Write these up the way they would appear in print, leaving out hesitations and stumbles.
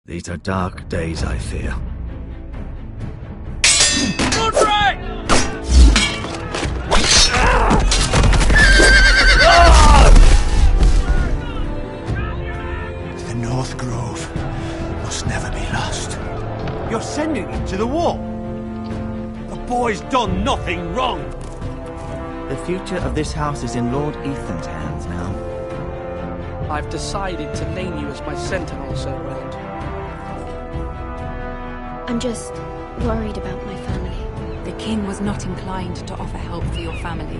These are dark days, I fear. Godfrey! The North Grove must never be lost. You're sending him to the war? The boy's done nothing wrong. The future of this house is in Lord Ethan's hands now. I've decided to name you as my sentinel, Sir Roland. I'm just worried about my family. The king was not inclined to offer help for your family.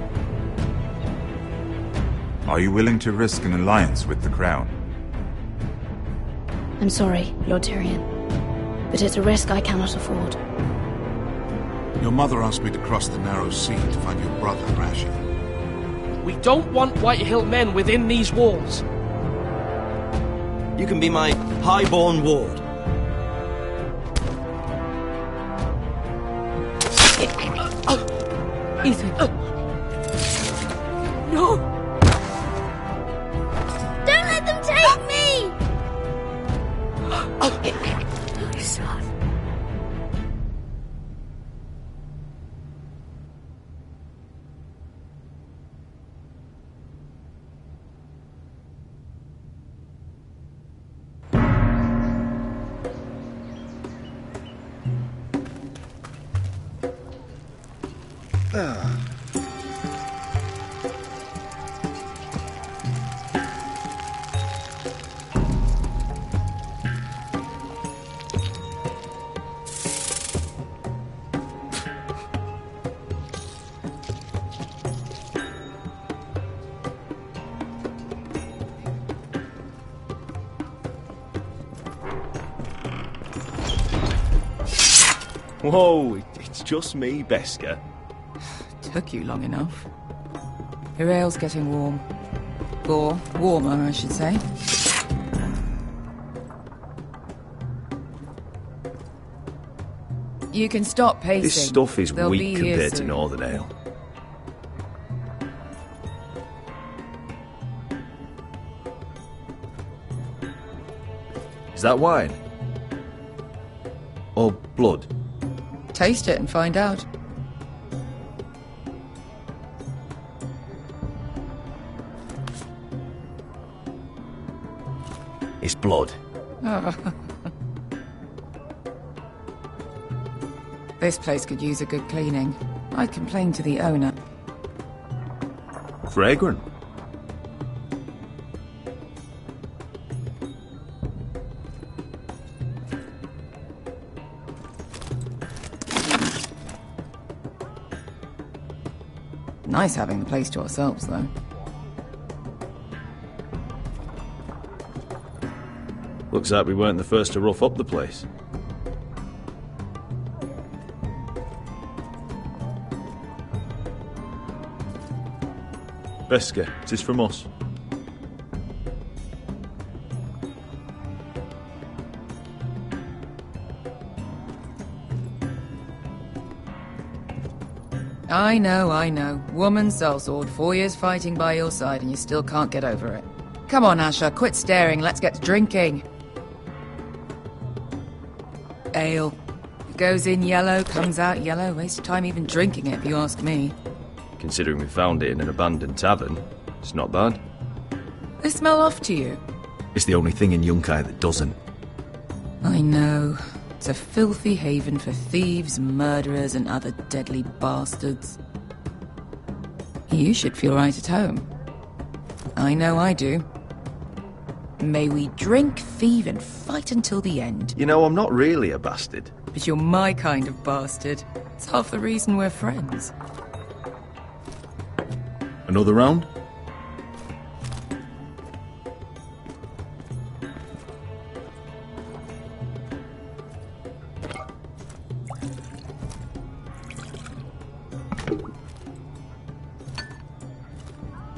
Are you willing to risk an alliance with the Crown? I'm sorry, Lord Tyrion, but it's a risk I cannot afford. Your mother asked me to cross the narrow sea to find your brother, Rashid. We don't want Whitehill men within these walls. You can be my highborn ward. Ethan. No! Don't let them take me! My son. Whoa, it's just me, Beskha. Took you long enough. Your ale's getting warm. Or warmer, I should say. You can stop pacing. This stuff is They'll be weak here compared to soon. Northern Ale. Is that wine? Or blood? Taste it and find out. It's blood. This place could use a good cleaning. I'd complain to the owner. Fragrant. Nice having the place to ourselves, though. Looks like we weren't the first to rough up the place. Beskha, it is from us. I know. Woman sellsword, 4 years fighting by your side and you still can't get over it. Come on, Asher, quit staring, let's get to drinking. Ale. It goes in yellow, comes out yellow. Waste of time even drinking it, if you ask me. Considering we found it in an abandoned tavern, it's not bad. They smell off to you. It's the only thing in Yunkai that doesn't. I know. It's a filthy haven for thieves, murderers, and other deadly bastards. You should feel right at home. I know I do. May we drink, thieve, and fight until the end. You know, I'm not really a bastard. But you're my kind of bastard. It's half the reason we're friends. Another round?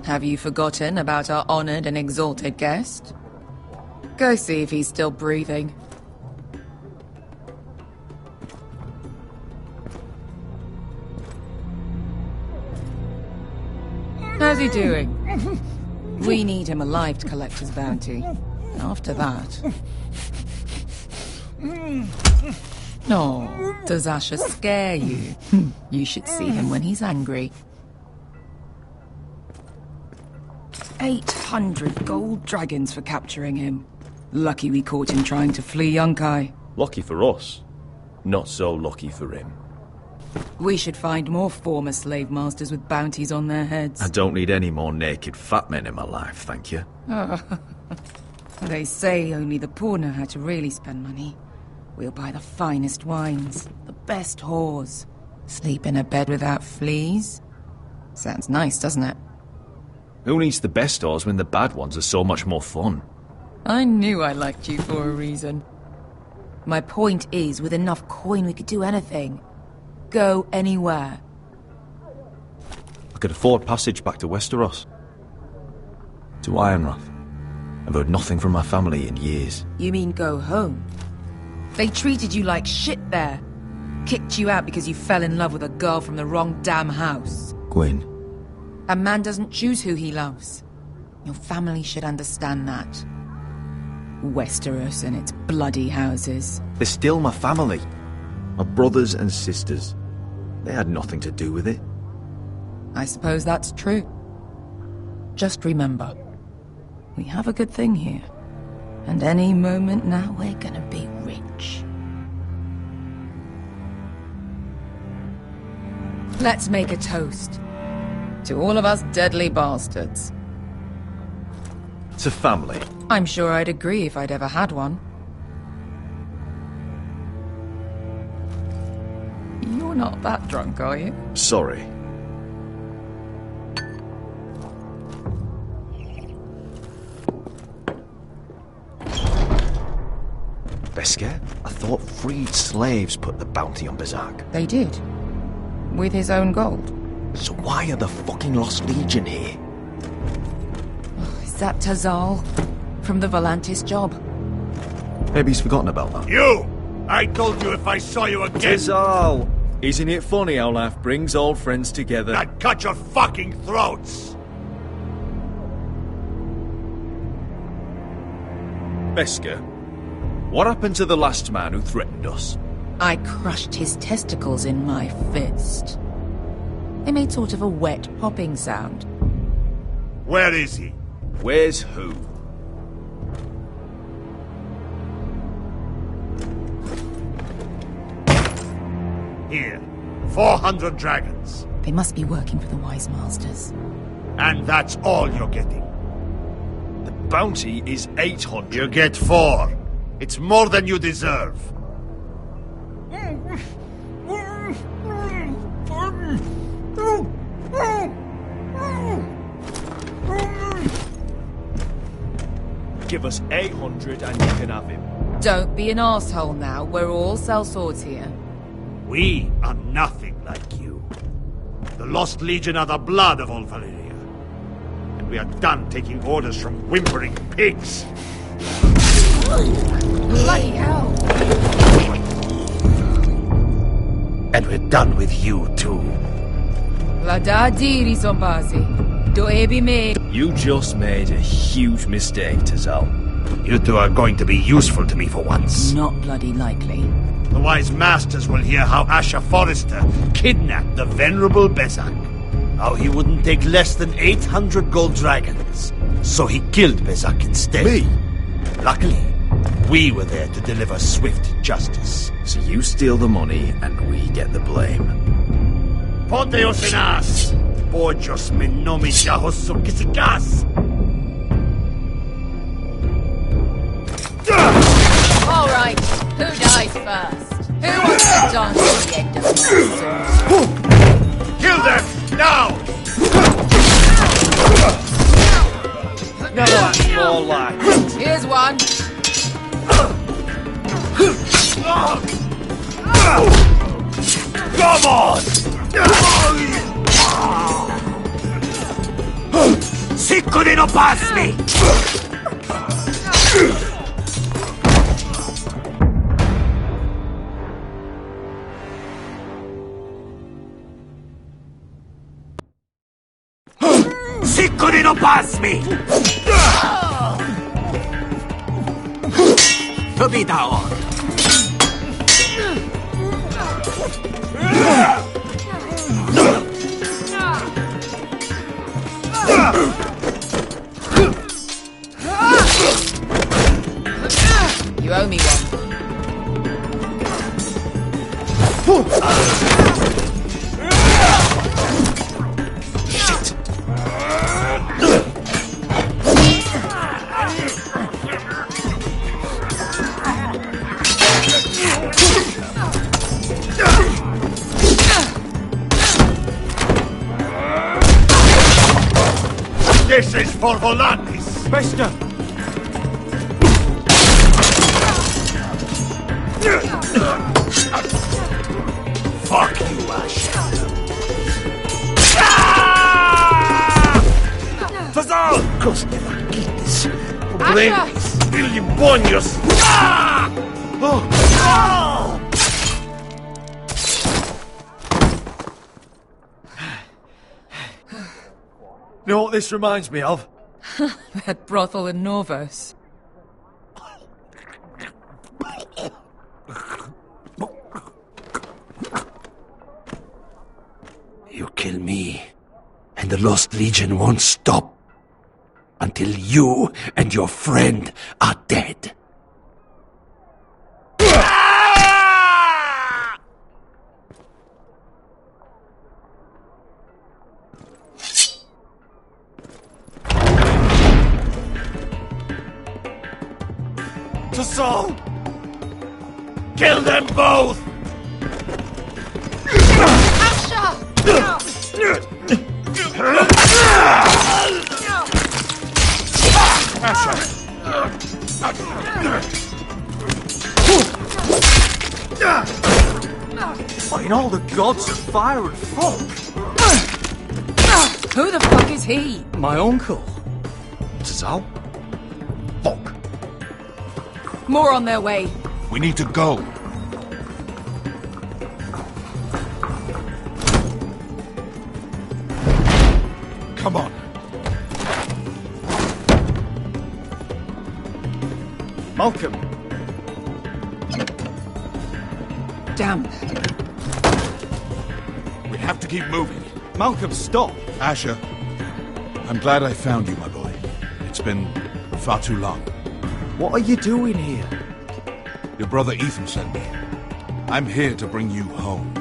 Have you forgotten about our honored and exalted guest? Go see if he's still breathing. How's he doing? We need him alive to collect his bounty. After that... Oh, does Asher scare you? You should see him when he's angry. 800 gold dragons for capturing him. Lucky we caught him trying to flee Yunkai. Lucky for us. Not so lucky for him. We should find more former slave masters with bounties on their heads. I don't need any more naked fat men in my life, thank you. They say only the poor know how to really spend money. We'll buy the finest wines, the best whores, sleep in a bed without fleas. Sounds nice, doesn't it? Who needs the best whores when the bad ones are so much more fun? I knew I liked you for a reason. My point is, with enough coin we could do anything. Go anywhere. I could afford passage back to Westeros. To Ironrath. I've heard nothing from my family in years. You mean go home? They treated you like shit there. Kicked you out because you fell in love with a girl from the wrong damn house. Gwyn. A man doesn't choose who he loves. Your family should understand that. Westeros and its bloody houses. They're still my family. My brothers and sisters. They had nothing to do with it. I suppose that's true. Just remember, we have a good thing here. And any moment now we're gonna be rich. Let's make a toast. To all of us deadly bastards. To family. I'm sure I'd agree if I'd ever had one. You're not that drunk, are you? Sorry. Beskar, I thought freed slaves put the bounty on Berserk. They did. With his own gold. So why are the fucking Lost Legion here? Is that Tazal? From the Volantis job? Maybe he's forgotten about that. You! I told you if I saw you again, Tazal! Isn't it funny how life brings old friends together? I'd cut your fucking throats! Beskar, what happened to the last man who threatened us? I crushed his testicles in my fist. They made sort of a wet popping sound. Where is he? Where's who? Here. 400 dragons. They must be working for the Wise Masters. And that's all you're getting. The bounty is 800. You get 4. It's more than you deserve. Give us 800 and you can have him. Don't be an asshole now. We're all sellswords here. We are nothing like you. The Lost Legion are the blood of all Valyria. And we are done taking orders from whimpering pigs. Bloody hell! And we're done with you, too. Vladadi Rizombazi. Do ebi me. You just made a huge mistake, Tazal. You two are going to be useful to me for once. Not bloody likely. The Wise Masters will hear how Asher Forrester kidnapped the venerable Bezzak. How he wouldn't take less than 800 gold dragons. So he killed Bezzak instead. Me? Luckily, we were there to deliver swift justice. So you steal the money and we get the blame. Poteos en as! Pojos me nomi jahosu kisikas! All right, who dies first? Who wants to dance at the end of my sword? Kill them! Now! No, that's more like. Here's one. Come on! Sicko di non pasmi! Sicko di non pasmi! Subito! You owe me one. Shit! This is for Volantis! Bester! Fuck you, Ash. Fazal! Cos nefaquitis. Pobrenis. Ilibonios. You know what this reminds me of? That brothel in Norvos. You kill me, and the Lost Legion won't stop until you and your friend are dead. To Saul! Kill them both! Fighting all the gods of fire and fog! Who the fuck is he? My uncle. Tazal? Fuck. More on their way. We need to go. Come on. Malcolm! Damn. We have to keep moving. Malcolm, stop! Asher, I'm glad I found you, my boy. It's been far too long. What are you doing here? Your brother Ethan sent me. I'm here to bring you home.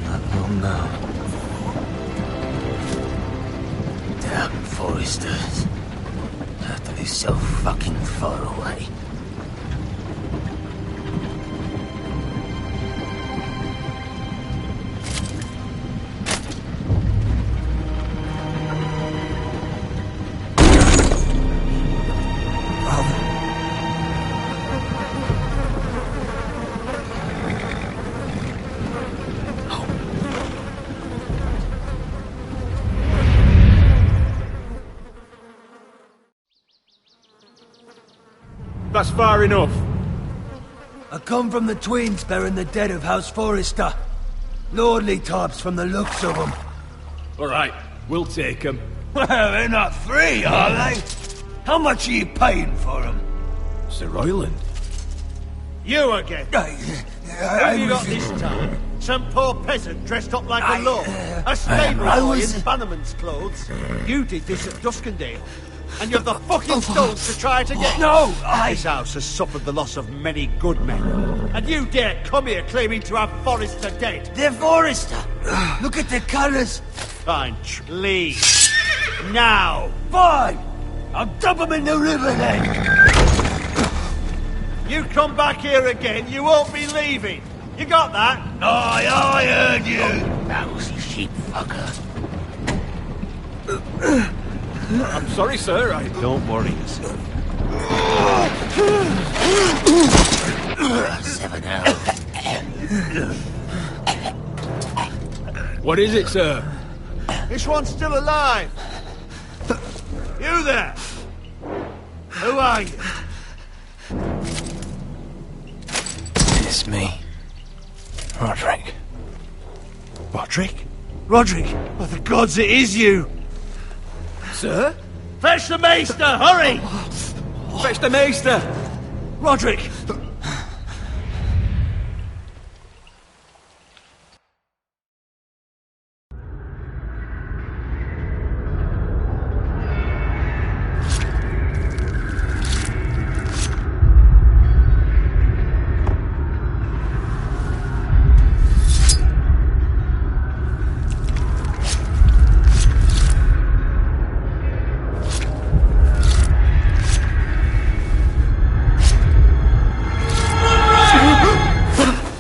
Not long now. Damn Foresters. Have to be so fucking far away. That's far enough. I come from the twins bearing the dead of House Forrester. Lordly types from the looks of them. Alright, we'll take them. Well, they're not free, are they? How much are you paying for them? Sir Royland. You again? Who have you got this time? Some poor peasant dressed up like a lord? A stable boy in Bannerman's clothes? You did this at Duskendale. And you have the fucking stones to try it again? No, This house has suffered the loss of many good men. And you dare come here claiming to have Forrester dead? They're Forrester. Look at the colours. Fine, leave. Now. Fine. I'll dump them in the river then. You come back here again, you won't be leaving. You got that? Aye, I heard you. Lousy sheep fucker. I'm sorry, sir. Don't worry yourself. 7 hours. What is it, sir? This one's still alive. You there? Who are you? It's me. Roderick. Roderick? Roderick! Oh, the gods, it is you! Sir? Fetch the maester, hurry! Fetch the maester! Roderick!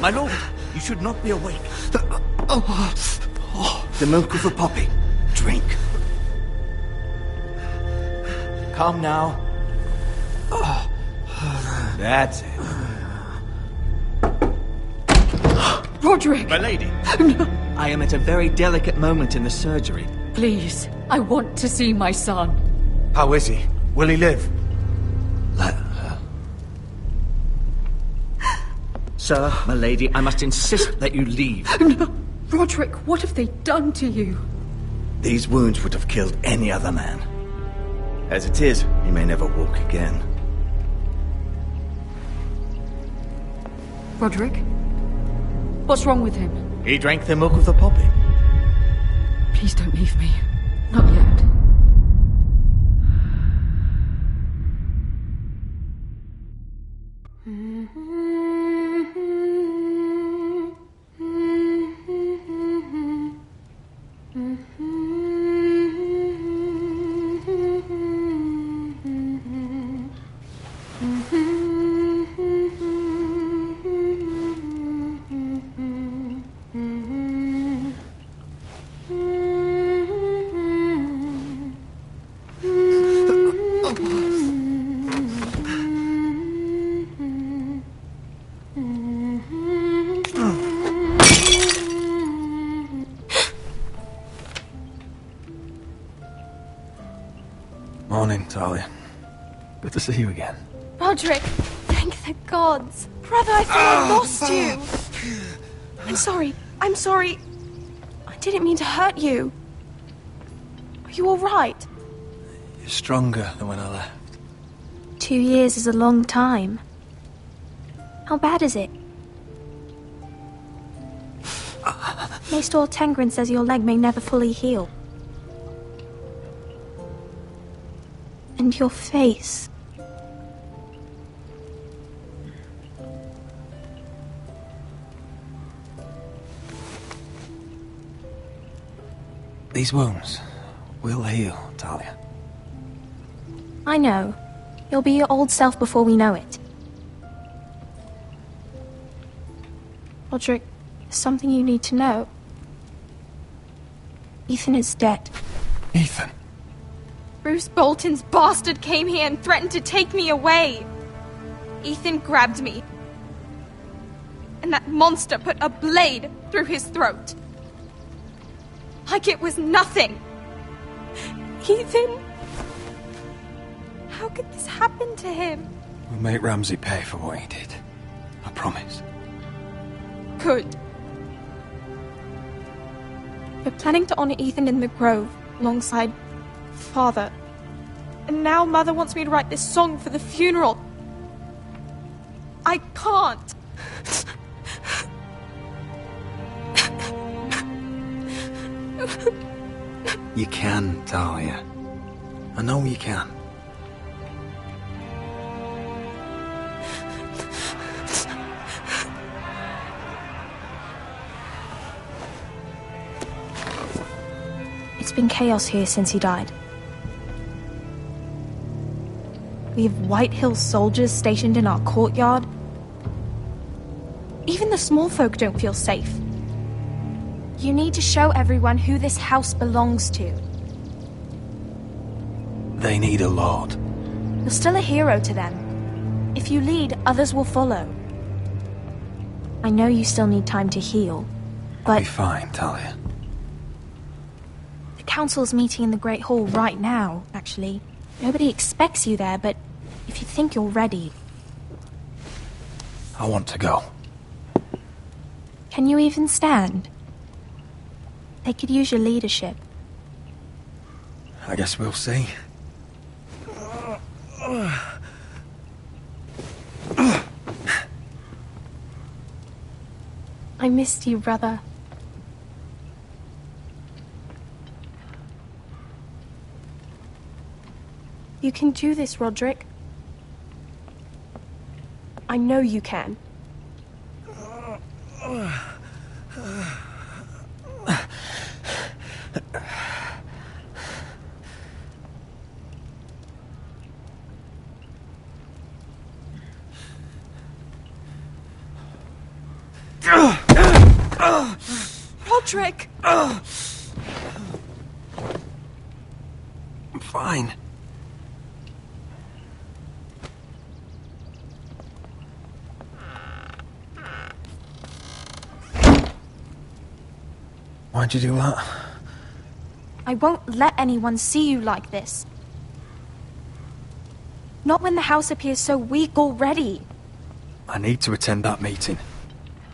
My lord, you should not be awake. The milk of the poppy. Drink. Calm now. That's it. Roderick! My lady. No. I am at a very delicate moment in the surgery. Please, I want to see my son. How is he? Will he live? Let her. Sir, my lady, I must insist that you leave. No. Roderick, what have they done to you? These wounds would have killed any other man. As it is, he may never walk again. Roderick? What's wrong with him? He drank the milk of the poppy. Please don't leave me. Not yet. Morning, Talia. Good to see you again. Roderick, thank the gods. Brother, I thought I lost you. I'm sorry. I'm sorry. I didn't mean to hurt you. Are you all right? You're stronger than when I left. 2 years is a long time. How bad is it? Maester Tengrin says your leg may never fully heal. And your face. These wounds will heal, Talia. I know. You'll be your old self before we know it. Roderick, there's something you need to know. Ethan is dead. Ethan? Bruce Bolton's bastard came here and threatened to take me away. Ethan grabbed me. And that monster put a blade through his throat. Like it was nothing. Ethan... How could this happen to him? We'll make Ramsay pay for what he did. I promise. Good. We're planning to honor Ethan in the Grove, alongside Father. And now Mother wants me to write this song for the funeral. I can't. You can, Talia. I know you can. It's been chaos here since he died. We have White Hill soldiers stationed in our courtyard. Even the small folk don't feel safe. You need to show everyone who this house belongs to. They need a lord. You're still a hero to them. If you lead, others will follow. I know you still need time to heal, but... I'll be fine, Talia. The council's meeting in the Great Hall right now, actually. Nobody expects you there, but if you think you're ready... I want to go. Can you even stand? They could use your leadership. I guess we'll see. I missed you, brother. You can do this, Roderick. I know you can. Roderick! I'm fine. Why'd you do that? I won't let anyone see you like this. Not when the house appears so weak already. I need to attend that meeting.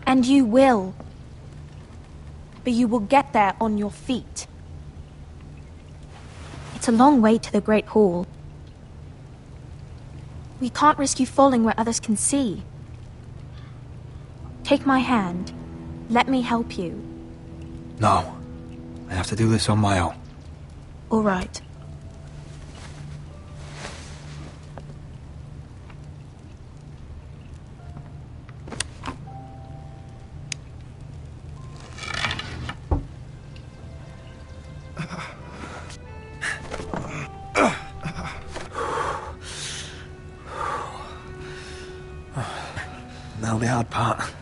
And you will. But you will get there on your feet. It's a long way to the Great Hall. We can't risk you falling where others can see. Take my hand. Let me help you. No. I have to do this on my own. All right. Now the hard part.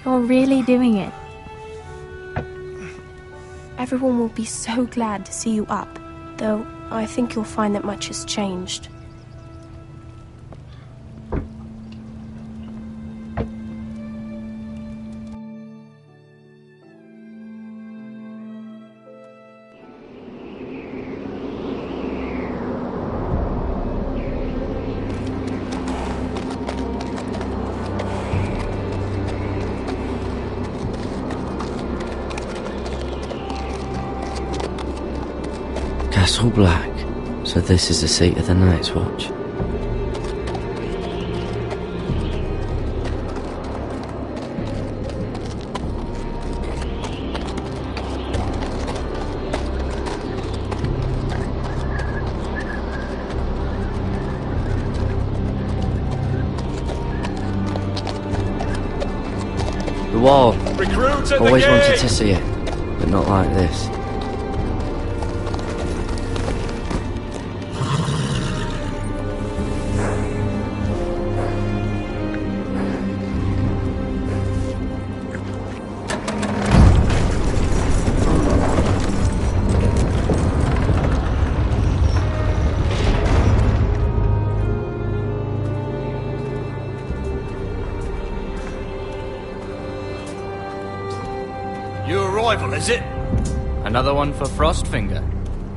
You're really doing it. Everyone will be so glad to see you up. Though, I think you'll find that much has changed. Castle Black. So this is the seat of the Night's Watch. wall. Recruits at the Always gate! wanted to see it, but not like this. Your arrival, is it? Another one for Frostfinger.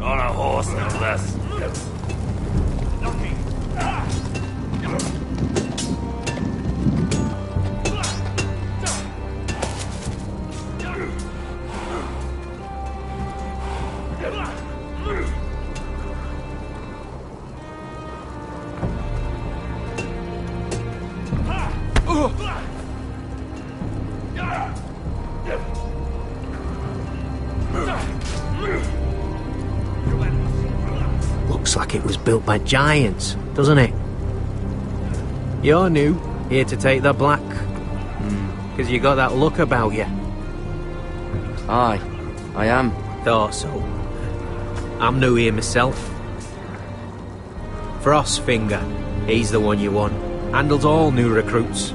On a horse, no less. Looks like it was built by giants, doesn't it? You're new, here to take the black. Because you got that look about you. Aye, I am. Thought so. I'm new here myself. Frostfinger, he's the one you want. Handles all new recruits.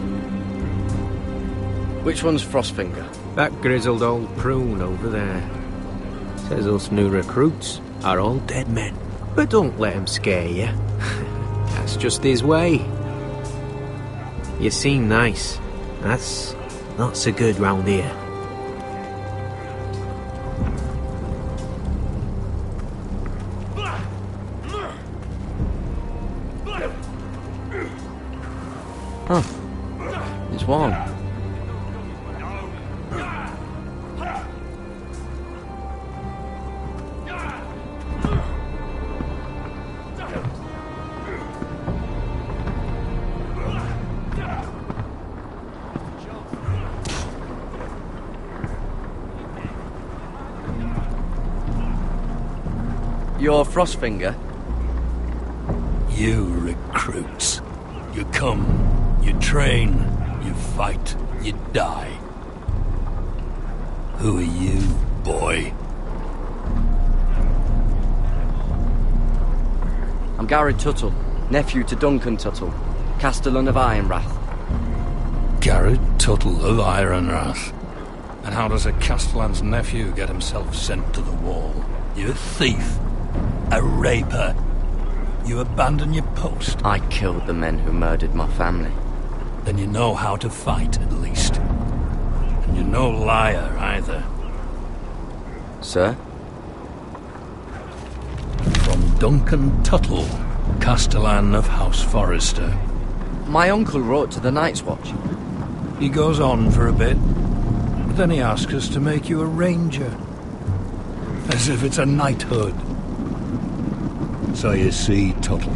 Which one's Frostfinger? That grizzled old prune over there. Says us new recruits are all dead men. But don't let him scare you. That's just his way. You seem nice. That's not so good round here. Huh. It's warm. You're Frostfinger? You recruits. You come, you train, you fight, you die. Who are you, boy? I'm Garrett Tuttle, nephew to Duncan Tuttle, Castellan of Ironrath. Garrett Tuttle of Ironrath. And how does a Castellan's nephew get himself sent to the wall? You a thief. A raper. You abandon your post. I killed the men who murdered my family. Then you know how to fight, at least. And you're no liar, either. Sir? From Duncan Tuttle, Castellan of House Forrester. My uncle wrote to the Night's Watch. He goes on for a bit, but then he asks us to make you a ranger. As if it's a knighthood. So you see, Tuttle,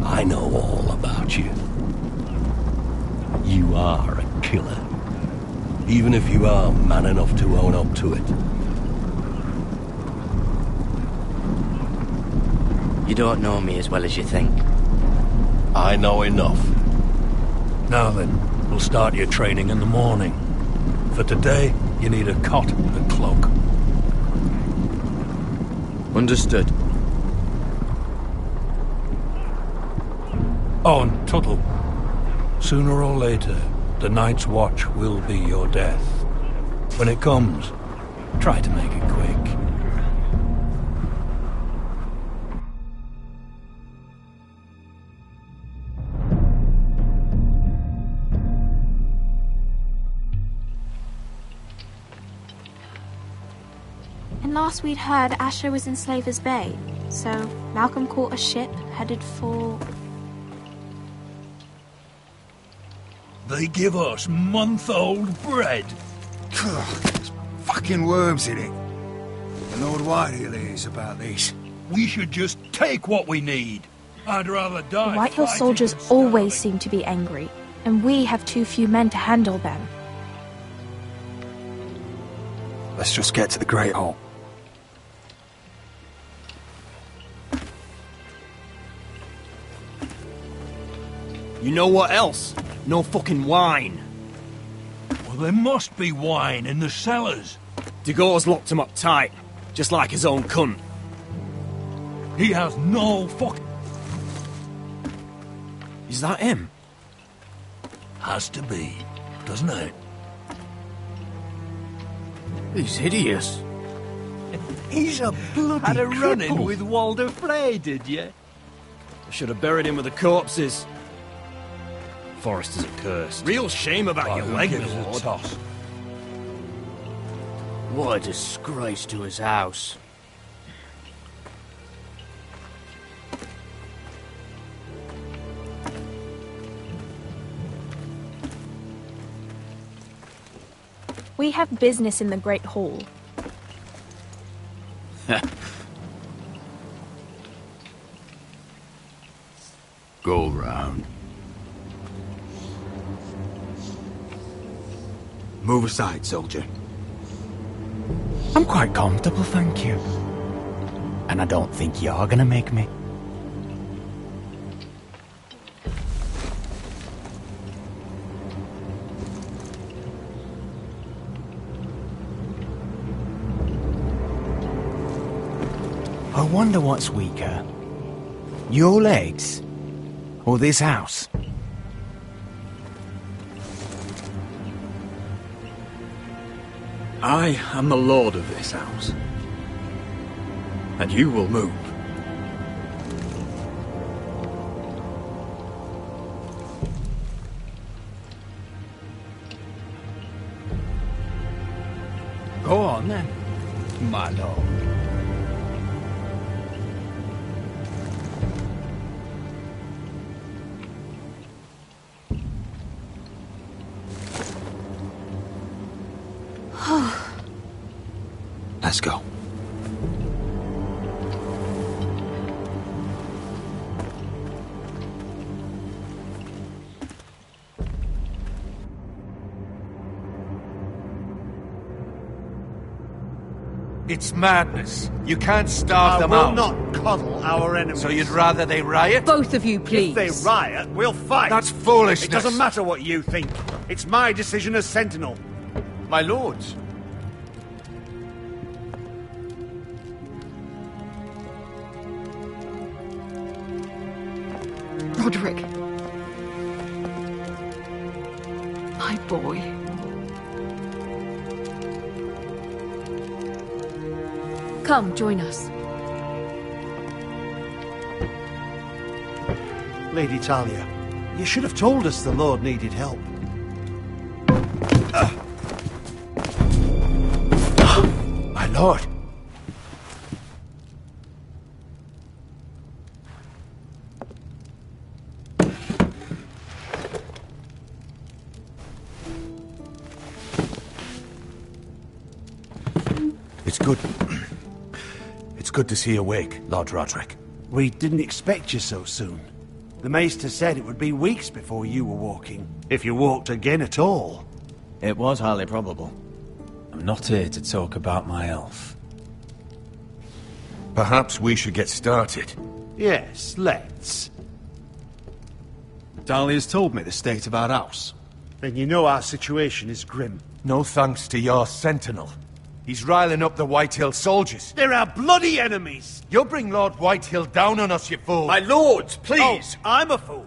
I know all about you. You are a killer. Even if you are man enough to own up to it. You don't know me as well as you think. I know enough. Now then, we'll start your training in the morning. For today, you need a cot and a cloak. Understood. Oh, and Tuttle, sooner or later, the Night's Watch will be your death. When it comes, try to make it quick. And last we'd heard, Asher was in Slaver's Bay, so Malcolm caught a ship headed for... They give us month-old bread. There's fucking worms in it. The Lord Whitehill is about this. We should just take what we need. I'd rather die. The Whitehill soldiers always seem to be angry, and we have too few men to handle them. Let's just get to the Great Hall. You know what else? No fucking wine. Well, there must be wine in the cellars. Degau's locked him up tight, just like his own cunt. He has no fuck... Is that him? Has to be, doesn't it? He's hideous. He's a bloody Had a run-in cripple. with Walder Frey, did you? I should have buried him with the corpses. Forrester's a curse. Real shame about your who leg, gives my a lord. toss? What a disgrace to his house. We have business in the Great Hall. Go round. Move aside, soldier. I'm quite comfortable, thank you. And I don't think you're gonna make me. I wonder what's weaker. Your legs? Or this house? I am the lord of this house. And you will move. Go on then, my lord. Let's go. It's madness. You can't starve them I will out. not coddle our enemies. So you'd rather they riot? Both of you, please. If they riot, we'll fight. That's foolishness. It doesn't matter what you think. It's my decision as Sentinel. My lords. Roderick. My boy. Come, join us. Lady Talia, you should have told us the Lord needed help. My lord. It's good. It's good to see you awake, Lord Roderick. We didn't expect you so soon. The Maester said it would be weeks before you were walking, if you walked again at all. It was highly probable. I'm not here to talk about my elf. Perhaps we should get started. Yes, let's. Dahlia's told me the state of our house. Then you know our situation is grim. No thanks to your sentinel. He's riling up the Whitehill soldiers. They're our bloody enemies! You'll bring Lord Whitehill down on us, you fool! My lords, please! Oh, I'm a fool.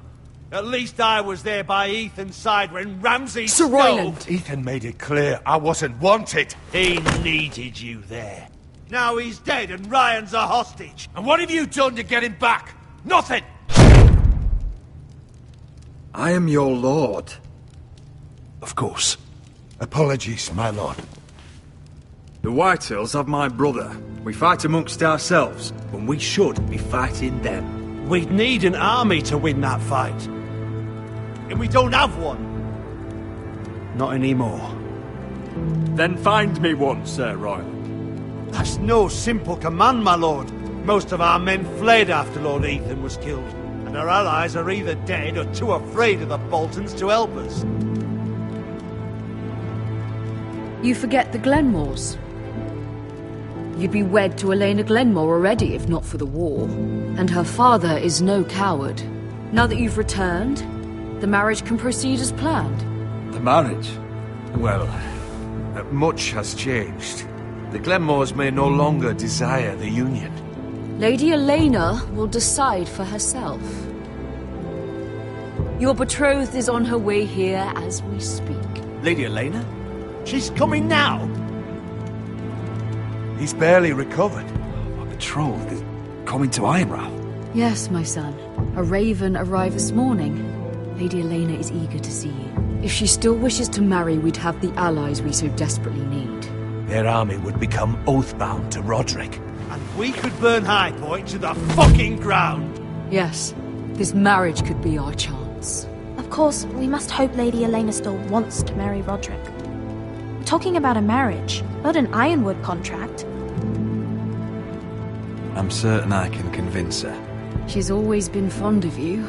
At least I was there by Ethan's side when Ramsay Sir Royland! Ethan made it clear I wasn't wanted. He needed you there. Now he's dead and Ryan's a hostage. And what have you done to get him back? Nothing! I am your lord. Of course. Apologies, my lord. The Whitehills have my brother. We fight amongst ourselves, when we should be fighting them. We'd need an army to win that fight. And we don't have one. Not anymore. Then find me one, Sir Royland. That's no simple command, my lord. Most of our men fled after Lord Ethan was killed, and our allies are either dead or too afraid of the Boltons to help us. You forget the Glenmores. You'd be wed to Elena Glenmore already if not for the war. And her father is no coward. Now that you've returned, the marriage can proceed as planned. The marriage? Well, much has changed. The Glenmores may no longer desire the Union. Lady Elena will decide for herself. Your betrothed is on her way here as we speak. Lady Elena? She's coming now! He's barely recovered. My betrothed is coming to Ironrath. Yes, my son. A raven arrived this morning. Lady Elena is eager to see you. If she still wishes to marry, we'd have the allies we so desperately need. Their army would become oath-bound to Roderick. And we could burn High Point to the fucking ground! Yes, this marriage could be our chance. Of course, we must hope Lady Elena still wants to marry Roderick. We're talking about a marriage, not an Ironwood contract. I'm certain I can convince her. She's always been fond of you.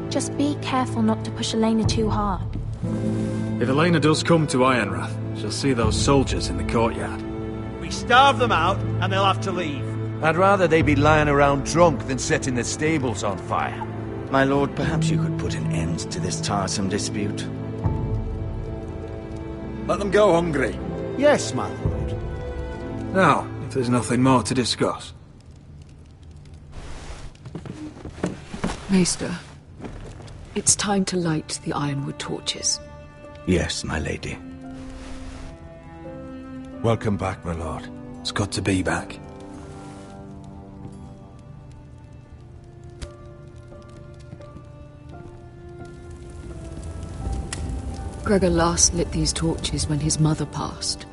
Just be careful not to push Elena too hard. If Elena does come to Ironrath, she'll see those soldiers in the courtyard. We starve them out, and they'll have to leave. I'd rather they be lying around drunk than setting the stables on fire. My lord, perhaps you could put an end to this tiresome dispute. Let them go hungry. Yes, my lord. Now, if there's nothing more to discuss. Maester, it's time to light the Ironwood torches. Yes, my lady. Welcome back, my lord. It's good to be back. Gregor last lit these torches when his mother passed.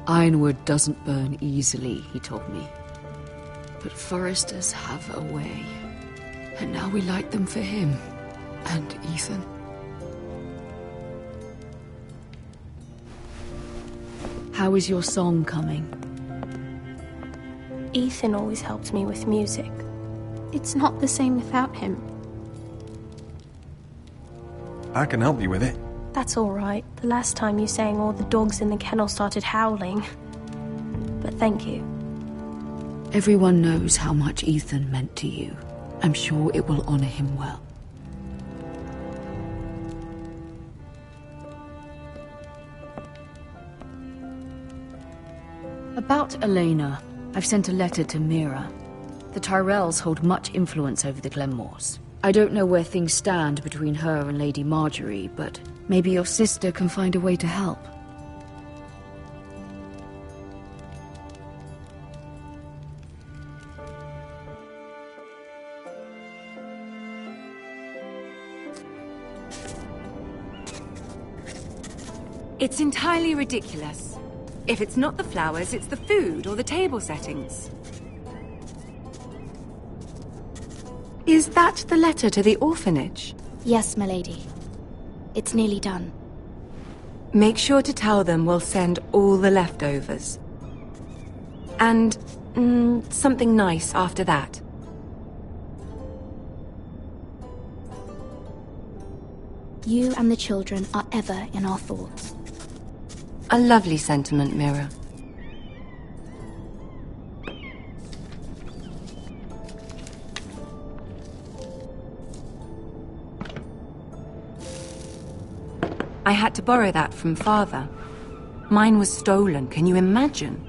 Ironwood doesn't burn easily, he told me. But foresters have a way. And now we light them for him. And Ethan. How is your song coming? Ethan always helped me with music. It's not the same without him. I can help you with it. That's all right. The last time you sang, all the dogs in the kennel started howling. But thank you. Everyone knows how much Ethan meant to you. I'm sure it will honor him well. About Elena, I've sent a letter to Mira. The Tyrells hold much influence over the Glenmores. I don't know where things stand between her and Lady Marjorie, but maybe your sister can find a way to help. It's entirely ridiculous. If it's not the flowers, it's the food or the table settings. Is that the letter to the orphanage? Yes, my lady. It's nearly done. Make sure to tell them we'll send all the leftovers. And something nice after that. You and the children are ever in our thoughts. A lovely sentiment, Mira. I had to borrow that from Father. Mine was stolen, can you imagine?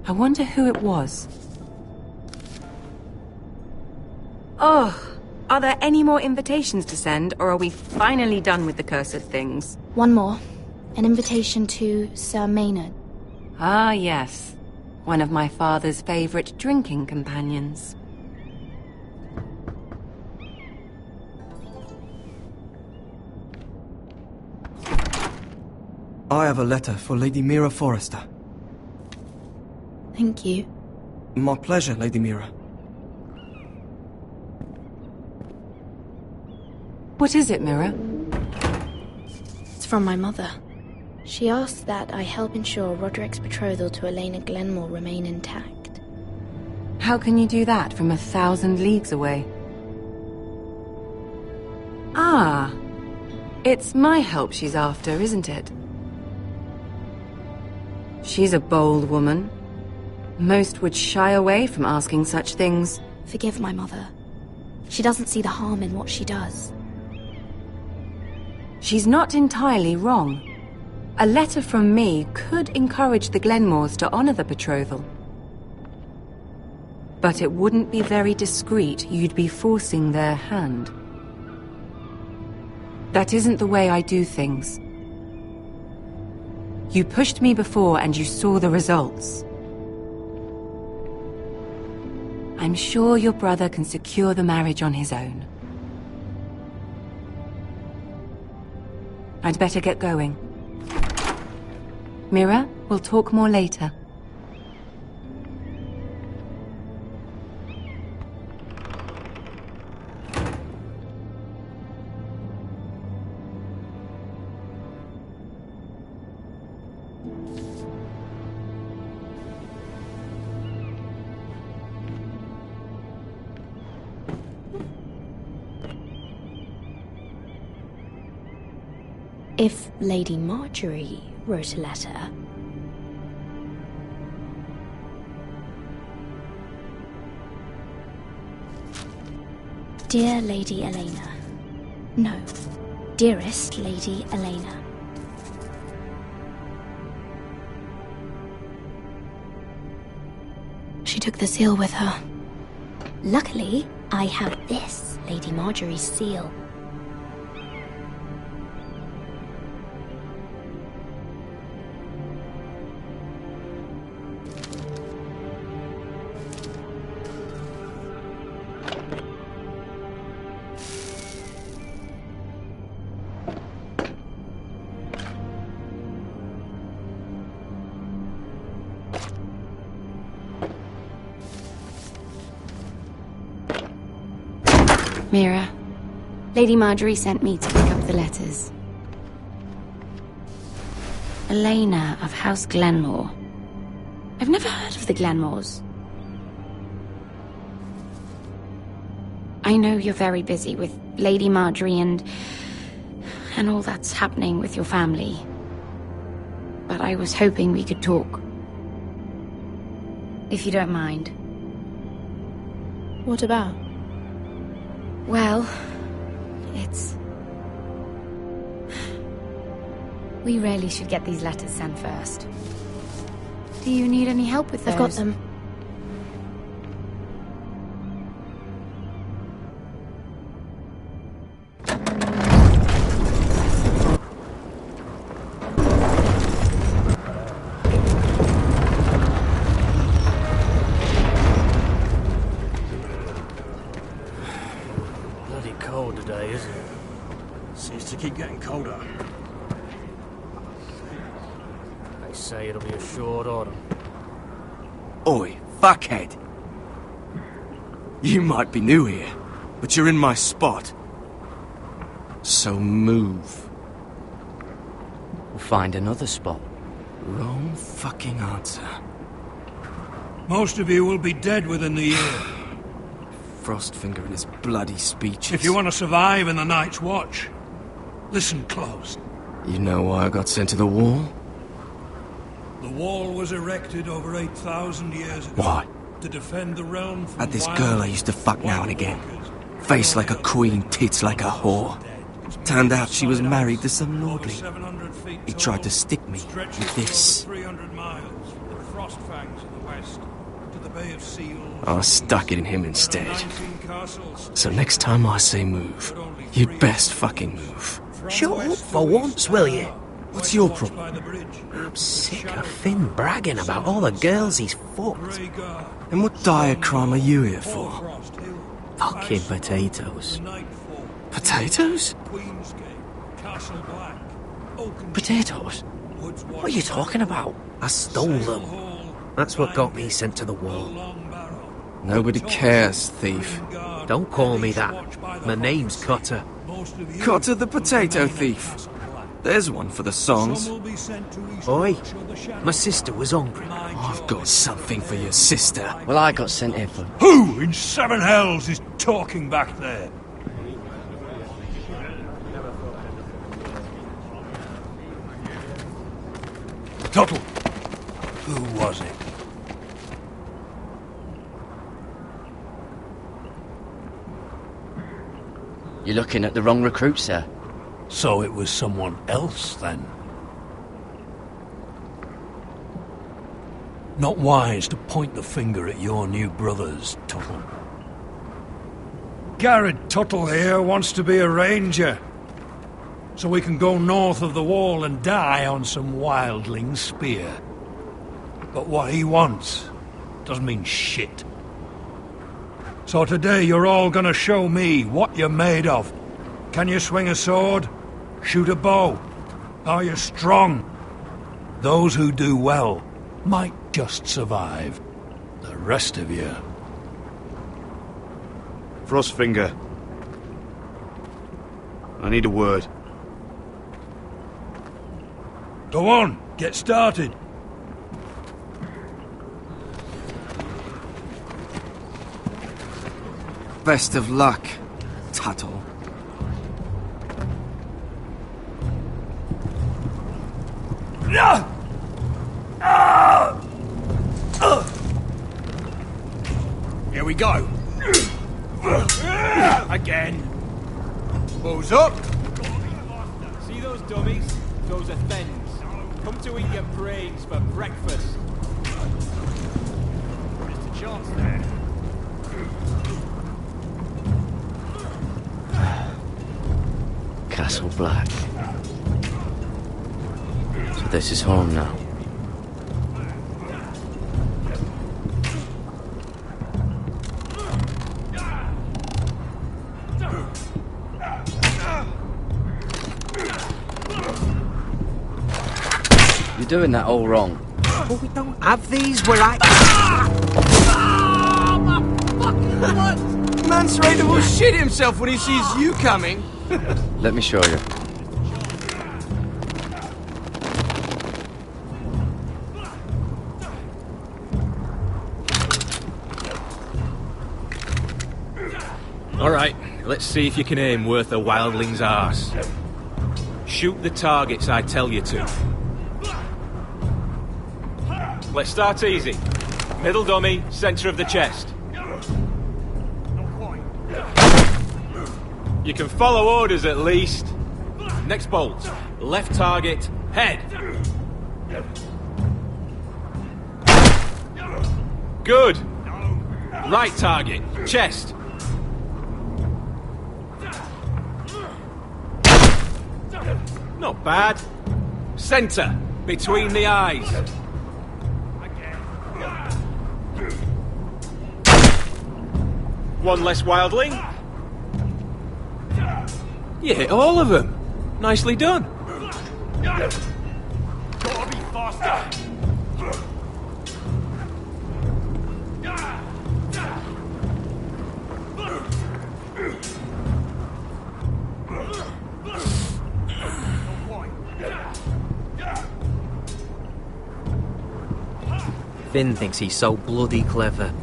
I wonder who it was. Oh, are there any more invitations to send, or are we finally done with the cursed things? One more. An invitation to Sir Maynard. Ah, yes. One of my father's favorite drinking companions. I have a letter for Lady Mira Forrester. Thank you. My pleasure, Lady Mira. What is it, Mira? It's from my mother. She asks that I help ensure Roderick's betrothal to Elena Glenmore remain intact. How can you do that from 1,000 leagues away? Ah, it's my help she's after, isn't it? She's a bold woman. Most would shy away from asking such things. Forgive my mother. She doesn't see the harm in what she does. She's not entirely wrong. A letter from me could encourage the Glenmores to honor the betrothal. But it wouldn't be very discreet. You'd be forcing their hand. That isn't the way I do things. You pushed me before and you saw the results. I'm sure your brother can secure the marriage on his own. I'd better get going. Mira, we'll talk more later. If Lady Marjorie wrote a letter... Dear Lady Elena. No. Dearest Lady Elena. She took the seal with her. Luckily, I have this, Lady Marjorie's seal. Mira, Lady Marjorie sent me to pick up the letters. Elena of House Glenmore. I've never heard of the Glenmores. I know you're very busy with Lady Marjorie and all that's happening with your family. But I was hoping we could talk. If you don't mind. What about? Well, it's... We really should get these letters sent first. Do you need any help with those? I've got them. Oi, fuckhead. You might be new here, but you're in my spot. So move. We'll find another spot. Wrong fucking answer. Most of you will be dead within the year. Frostfinger and his bloody speeches. If you want to survive in the Night's Watch, listen close. You know why I got sent to the wall? The wall was erected over 8,000 years ago. Why? To defend the realm from Had this girl I used to fuck now and again. Face like a queen, tits like a whore. Turned out she was married to some lordly. He tried to stick me with this. I stuck it in him instead. So next time I say move, you'd best fucking move. Shut up for once, will you? What's your problem? I'm sick of Finn bragging about all the girls he's fucked. And what dire crime are you here for? Fucking potatoes. Potatoes? Potatoes? What are you talking about? I stole them. That's what got me sent to the wall. Nobody cares, thief. Don't call me that. My name's Cutter. Cutter the potato thief. There's one for the songs. Oi, my sister was hungry. I've got something for your sister. Well, I got sent here for... Who in seven hells is talking back there? Tuttle. Who was it? You're looking at the wrong recruit, sir. So it was someone else, then? Not wise to point the finger at your new brothers, Tuttle. Garrett Tuttle here wants to be a ranger, so we can go north of the wall and die on some wildling spear. But what he wants doesn't mean shit. So today you're all gonna show me what you're made of. Can you swing a sword? Shoot a bow? Are you strong? Those who do well might just survive. The rest of you... Frostfinger. I need a word. Go on, get started. Best of luck, Tuttle. Here we go. Again. Balls up. See those dummies? Those are thens. Come to eat your brains for breakfast. Mr. Chance there. Castle Black. So this is home now. You're doing that all wrong. But we don't have these where I... Man's ready to shit himself when he sees you coming. Let me show you. Alright, let's see if you can aim worth a wildling's arse. Shoot the targets I tell you to. Let's start easy. Middle dummy, centre of the chest. You can follow orders at least. Next bolt. Left target, head. Good. Right target, chest. Not bad. Centre, between the eyes. One less wildling. You hit all of them. Nicely done. Gotta be faster. Finn thinks he's so bloody clever.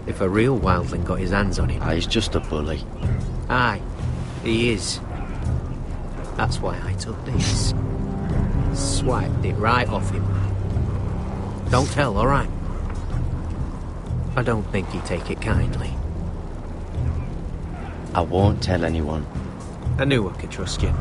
If a real wildling got his hands on him... He's just a bully. Aye, he is. That's why I took this. Swiped it right off him. Don't tell, alright? I don't think he'd take it kindly. I won't tell anyone. I knew I could trust you.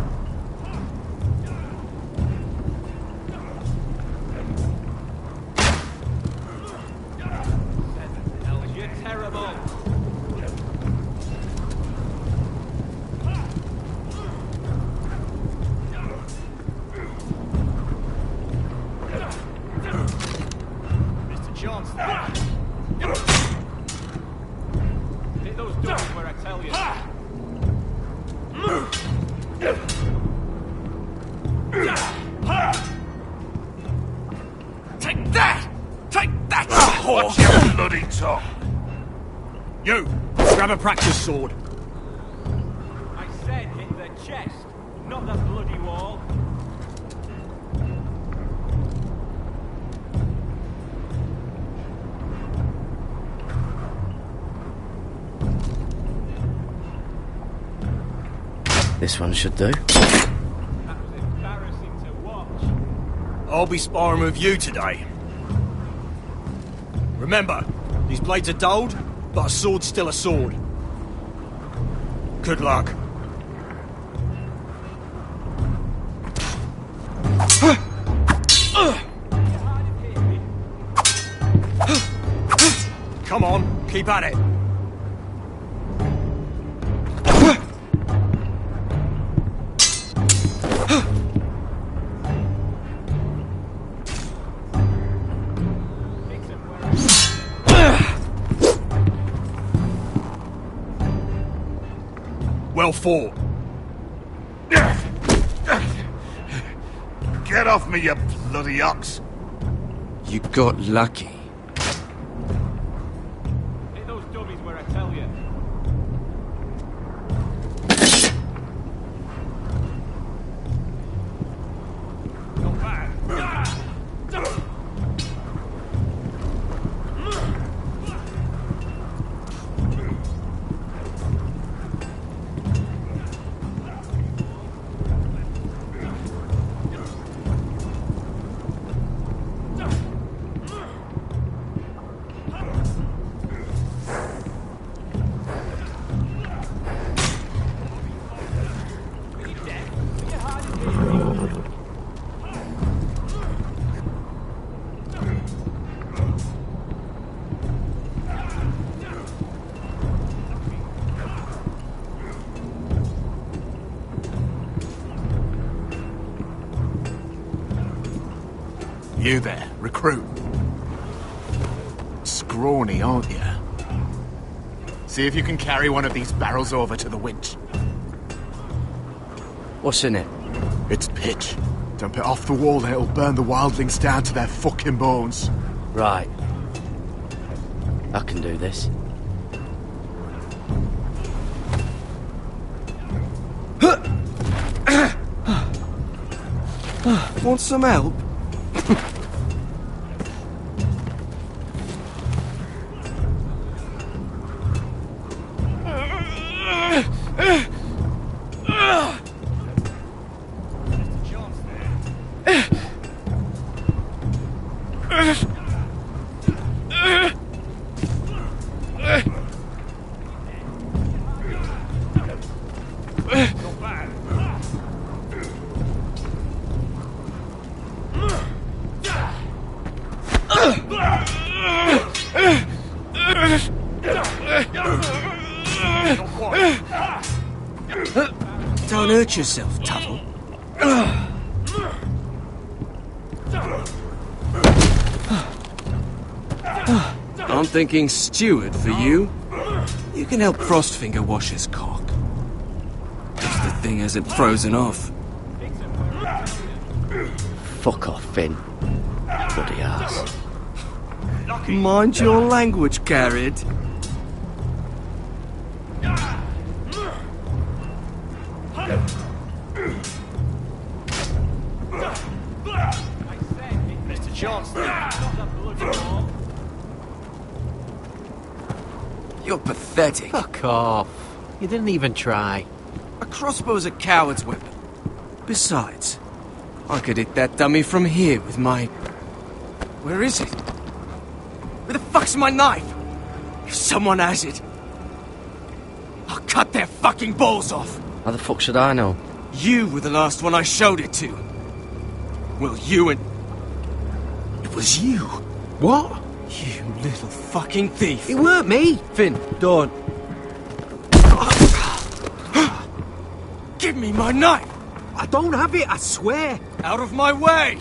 Practice sword. I said hit the chest, not the bloody wall. This one should do. That was embarrassing to watch. I'll be sparring with you today. Remember, these blades are dulled, but a sword's still a sword. Good luck. Come on, keep at it. Well fought. Get off me, you bloody ox! You got lucky. Hit those dummies where I tell you. Not bad. You there, recruit. Scrawny, aren't you? See if you can carry one of these barrels over to the winch. What's in it? It's pitch. Dump it off the wall and it'll burn the wildlings down to their fucking bones. Right. I can do this. Want some help? Don't hurt yourself, Tuttle. I'm thinking steward for you. You can help Frostfinger wash his cock. If the thing hasn't frozen off. Fuck off, Finn. Bloody ass. Mind your language, Garrett. Mr. Johnston, stop that bloody wall. You're pathetic. Fuck off. You didn't even try. A crossbow's a coward's weapon. Besides, I could hit that dummy from here with my... Where is it? Where the fuck's my knife? If someone has it, I'll cut their fucking balls off. How the fuck should I know? You were the last one I showed it to. Well, you and... It was you. What? You little fucking thief. It weren't me. Finn, don't. Give me my knife. I don't have it, I swear. Out of my way.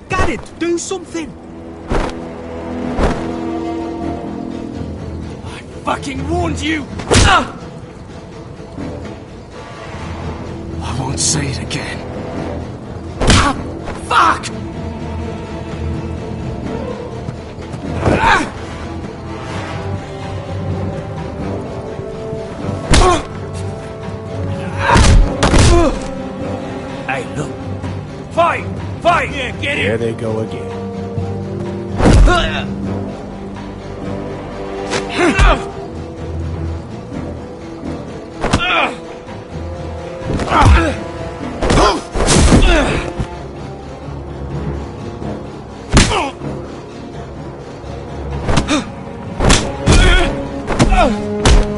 Garrett, do something. I fucking warned you. I won't say it again. Fuck! Hey, look. Fight! Fight! Yeah, get There they go again.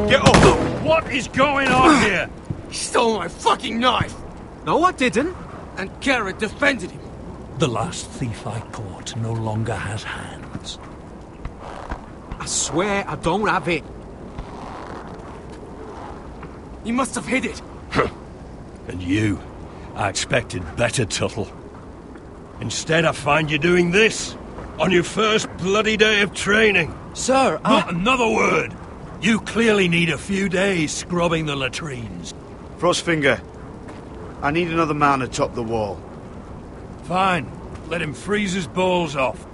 Get up! What is going on here? He stole my fucking knife! No, I didn't. And Kara defended him. The last thief I caught no longer has hands. I swear I don't have it. He must have hid it. And you, I expected better, Tuttle. Instead, I find you doing this on your first bloody day of training. Sir, Not another word. You clearly need a few days scrubbing the latrines. Frostfinger, I need another man atop the wall. Fine. Let him freeze his balls off.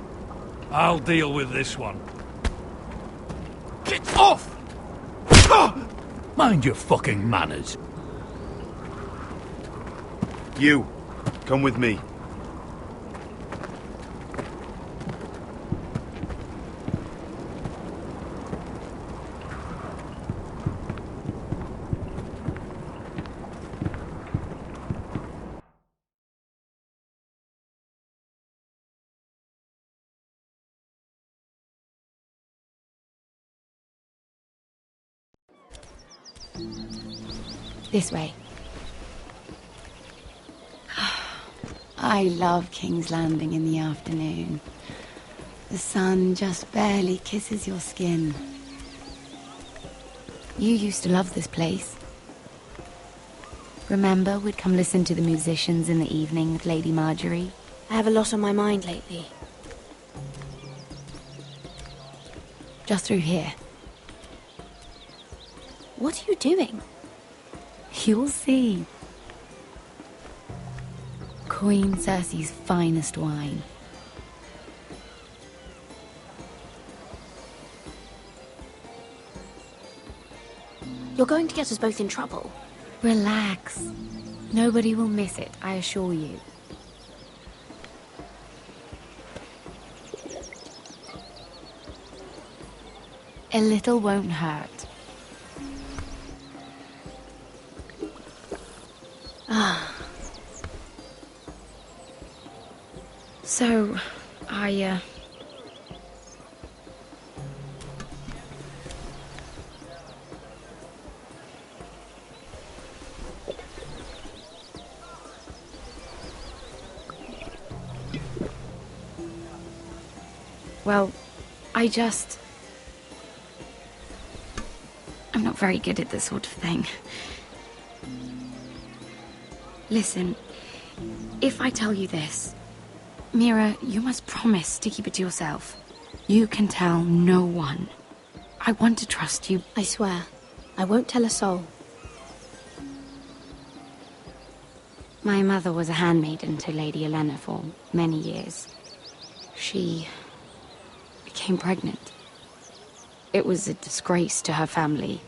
I'll deal with this one. Get off! Mind your fucking manners. You, come with me. This way. I love King's Landing in the afternoon. The sun just barely kisses your skin. You used to love this place. Remember, we'd come listen to the musicians in the evening with Lady Marjorie? I have a lot on my mind lately. Just through here. What are you doing? You'll see. Queen Cersei's finest wine. You're going to get us both in trouble. Relax. Nobody will miss it, I assure you. A little won't hurt. So, well, I'm not very good at this sort of thing. Listen, if I tell you this, Mira, you must promise to keep it to yourself. You can tell no one. I want to trust you. I swear, I won't tell a soul. My mother was a handmaiden to Lady Olenna for many years. She became pregnant. It was a disgrace to her family.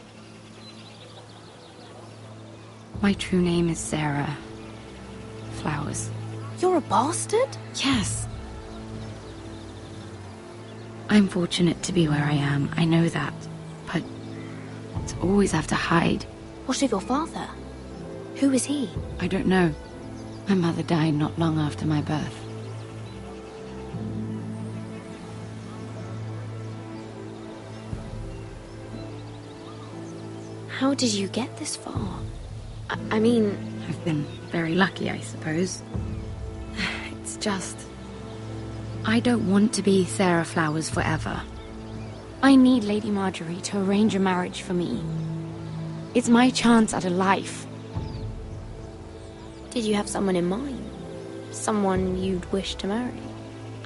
My true name is Sarah Flowers. You're a bastard? Yes. I'm fortunate to be where I am, I know that. But to always have to hide. What of your father? Who is he? I don't know. My mother died not long after my birth. How did you get this far? I mean... I've been very lucky, I suppose. It's just... I don't want to be Sarah Flowers forever. I need Lady Marjorie to arrange a marriage for me. It's my chance at a life. Did you have someone in mind? Someone you'd wish to marry?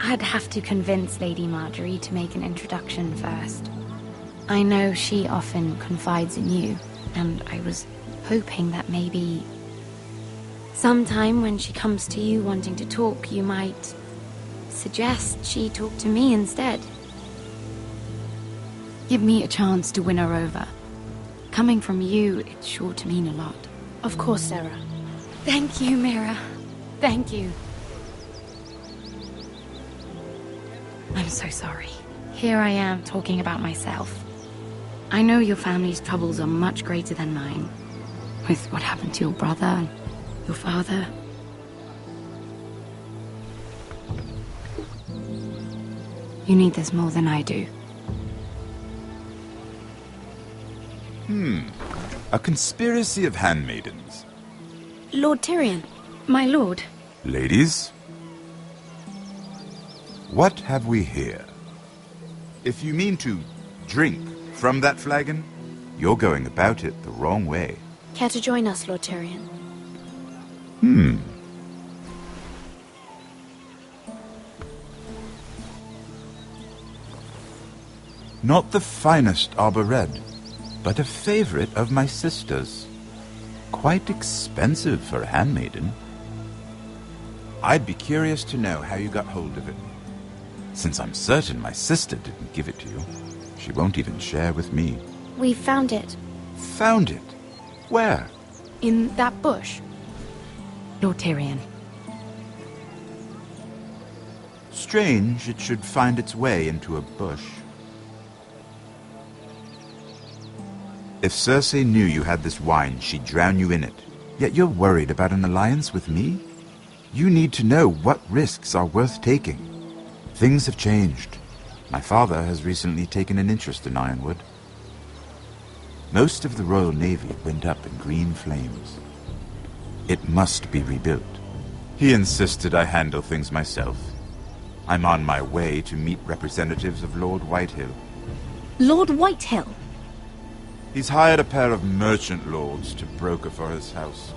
I'd have to convince Lady Marjorie to make an introduction first. I know she often confides in you, and I was hoping that maybe... sometime when she comes to you wanting to talk, you might suggest she talk to me instead. Give me a chance to win her over. Coming from you, it's sure to mean a lot. Of course, Sarah. Thank you, Mira. Thank you. I'm so sorry. Here I am talking about myself. I know your family's troubles are much greater than mine. With what happened to your brother and your father. You need this more than I do. A conspiracy of handmaidens. Lord Tyrion. My lord, Ladies, what have we here? If you mean to drink from that flagon, you're going about it the wrong way. Care to join us, Lord Tyrion? Not the finest Arbor Red, but a favorite of my sister's. Quite expensive for a handmaiden. I'd be curious to know how you got hold of it. Since I'm certain my sister didn't give it to you, she won't even share with me. We found it. Found it? Where? In that bush. Lord Tyrion. Strange it should find its way into a bush. If Cersei knew you had this wine, she'd drown you in it. Yet you're worried about an alliance with me? You need to know what risks are worth taking. Things have changed. My father has recently taken an interest in Ironwood. Most of the Royal Navy went up in green flames. It must be rebuilt. He insisted I handle things myself. I'm on my way to meet representatives of Lord Whitehill. Lord Whitehill? He's hired a pair of merchant lords to broker for his house.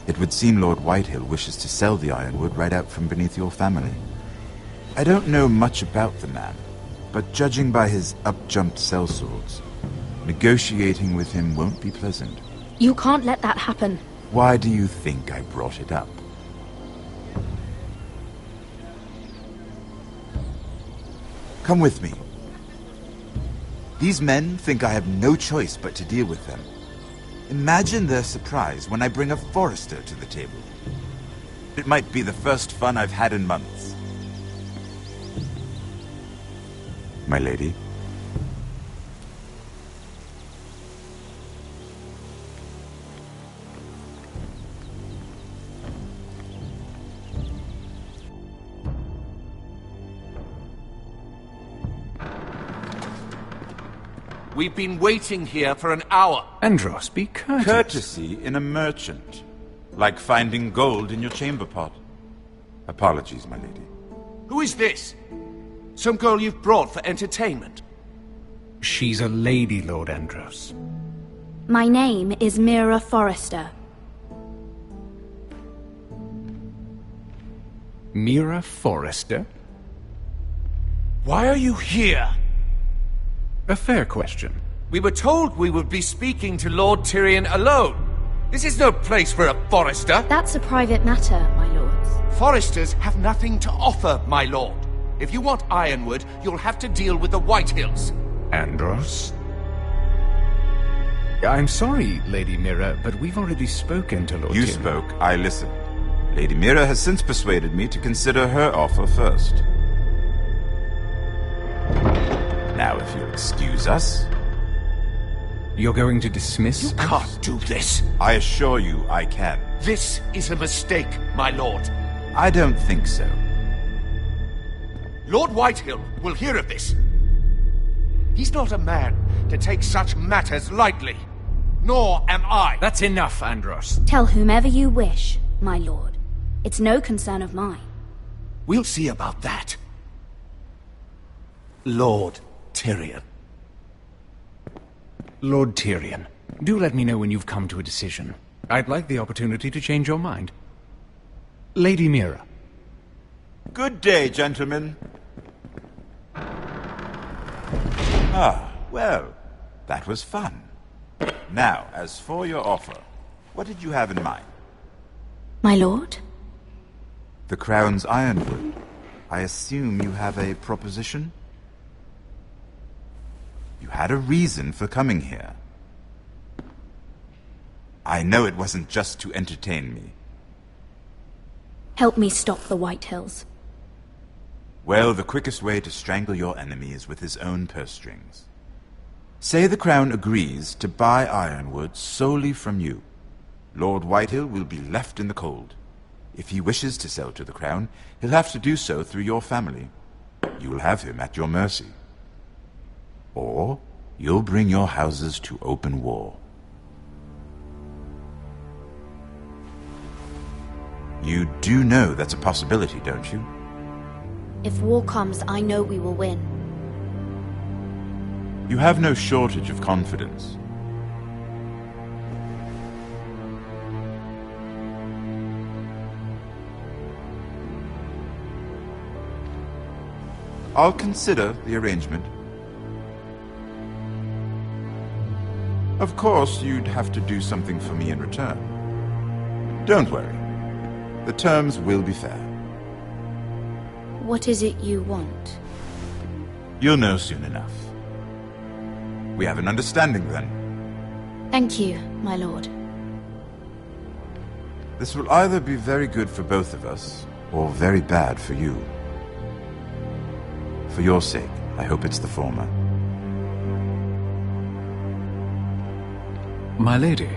It would seem Lord Whitehill wishes to sell the Ironwood right out from beneath your family. I don't know much about the man, but judging by his up-jumped sellswords, negotiating with him won't be pleasant. You can't let that happen. Why do you think I brought it up? Come with me. These men think I have no choice but to deal with them. Imagine their surprise when I bring a Forrester to the table. It might be the first fun I've had in months. My lady. We've been waiting here for an hour. Andros, be courteous. Courtesy in a merchant. Like finding gold in your chamber pot. Apologies, my lady. Who is this? Some girl you've brought for entertainment? She's a lady, Lord Andros. My name is Mira Forrester. Mira Forrester? Why are you here? A fair question. We were told we would be speaking to Lord Tyrion alone. This is no place for a Forrester. That's a private matter, my lords. Forresters have nothing to offer, my lord. If you want Ironwood, you'll have to deal with the Whitehills. Andros? I'm sorry, Lady Mira, but we've already spoken to Lord You Tyrion. spoke, I listened. Lady Mira has since persuaded me to consider her offer first. Now, if you'll excuse us... You're going to dismiss You can't do this. I assure you I can. This is a mistake, my lord. I don't think so. Lord Whitehill will hear of this. He's not a man to take such matters lightly. Nor am I. That's enough, Andros. Tell whomever you wish, my lord. It's no concern of mine. We'll see about that. Lord Tyrion. Lord Tyrion, do let me know when you've come to a decision. I'd like the opportunity to change your mind. Lady Mira. Good day, gentlemen. Ah, well, that was fun. Now, as for your offer, what did you have in mind? My lord? The Crown's Ironwood. I assume you have a proposition? You had a reason for coming here. I know it wasn't just to entertain me. Help me stop the Whitehills. Well, the quickest way to strangle your enemy is with his own purse strings. Say the Crown agrees to buy Ironwood solely from you. Lord Whitehill will be left in the cold. If he wishes to sell to the Crown, he'll have to do so through your family. You will have him at your mercy. Or you'll bring your houses to open war. You do know that's a possibility, don't you? If war comes, I know we will win. You have no shortage of confidence. I'll consider the arrangement. Of course, you'd have to do something for me in return. Don't worry. The terms will be fair. What is it you want? You'll know soon enough. We have an understanding then. Thank you, my lord. This will either be very good for both of us, or very bad for you. For your sake, I hope it's the former. My lady.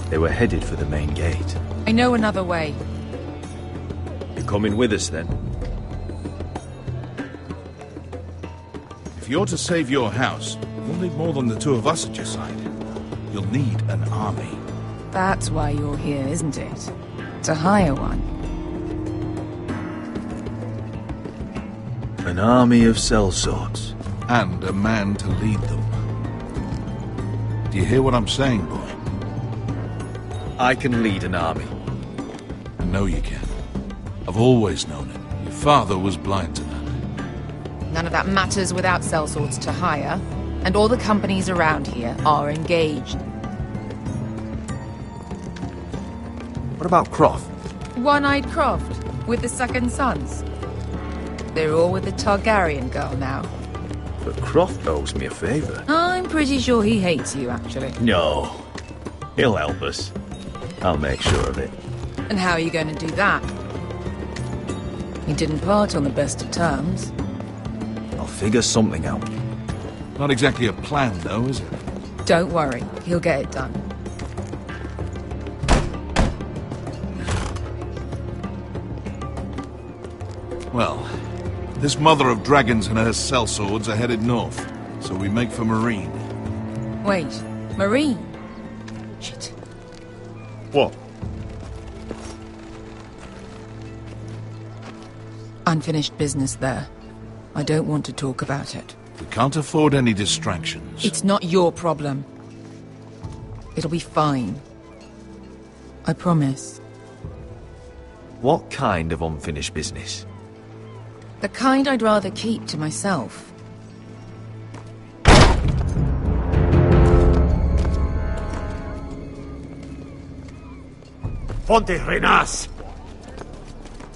They were headed for the main gate. I know another way. You're coming with us, then? If you're to save your house, you'll need more than the two of us at your side. You'll need an army. That's why you're here, isn't it? To hire one. An army of sellswords. And a man to lead them. Do you hear what I'm saying, boy? I can lead an army. I know you can. I've always known it. Your father was blind to that. None of that matters without sellswords to hire, and all the companies around here are engaged. What about Croft? One-Eyed Croft, with the second sons. They're all with the Targaryen girl now. But Croft owes me a favour. I'm pretty sure he hates you, actually. No. He'll help us. I'll make sure of it. And how are you going to do that? He didn't part on the best of terms. I'll figure something out. Not exactly a plan, though, is it? Don't worry, he'll get it done. Well, this mother of dragons and her sellswords are headed north, so we make for Marine. Wait, Marine? Shit. What? Unfinished business there. I don't want to talk about it. We can't afford any distractions. It's not your problem. It'll be fine. I promise. What kind of unfinished business? The kind I'd rather keep to myself. Fonte Renas!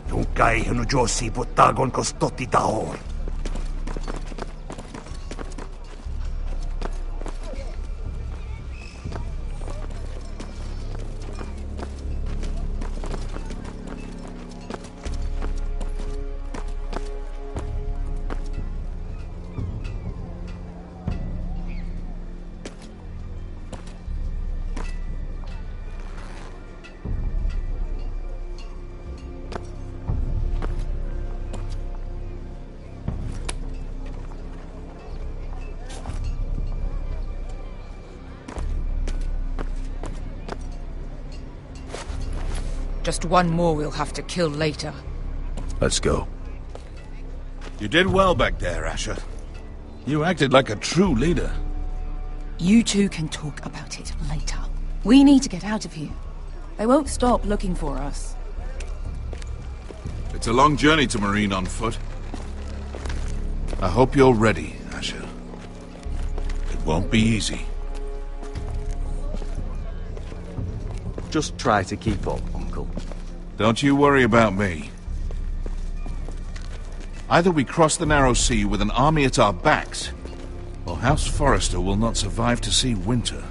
Yung kay Josi Botagon Kostoti Daor. Just one more we'll have to kill later. Let's go. You did well back there, Asher. You acted like a true leader. You two can talk about it later. We need to get out of here. They won't stop looking for us. It's a long journey to Marine on foot. I hope you're ready, Asher. It won't be easy. Just try to keep up, Uncle. Don't you worry about me. Either we cross the narrow sea with an army at our backs, or House Forrester will not survive to see winter.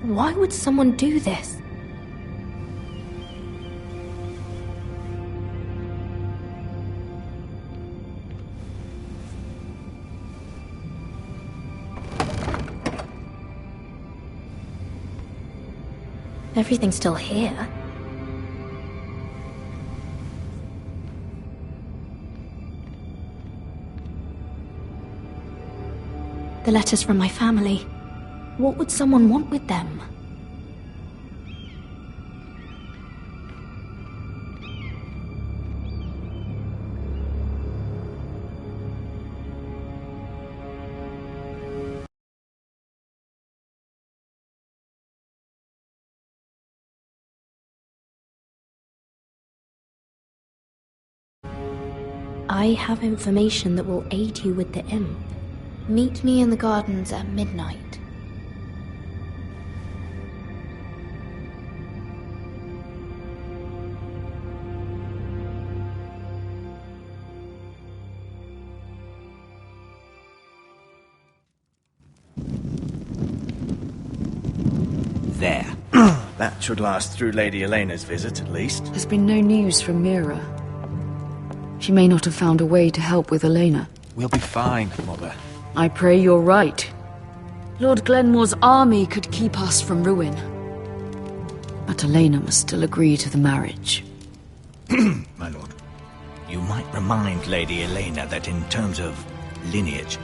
Why would someone do this? Everything's still here. The letters from my family. What would someone want with them? I have information that will aid you with the imp. Meet me in the gardens at midnight. There. That should last through Lady Elena's visit, at least. There's been no news from Mira. She may not have found a way to help with Elena. We'll be fine, Mother. I pray you're right. Lord Glenmore's army could keep us from ruin. But Elena must still agree to the marriage. My lord, you might remind Lady Elena that in terms of lineage,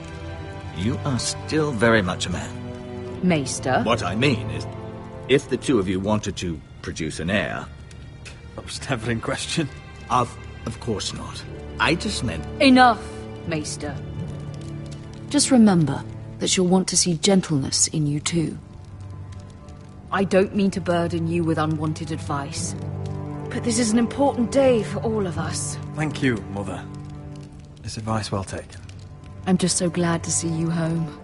you are still very much a man. Maester? What I mean is, if the two of you wanted to produce an heir... That was never in question. Of course not. I just meant... Enough, Maester. Just remember that she'll want to see gentleness in you too. I don't mean to burden you with unwanted advice, but this is an important day for all of us. Thank you, Mother. This advice well taken. I'm just so glad to see you home.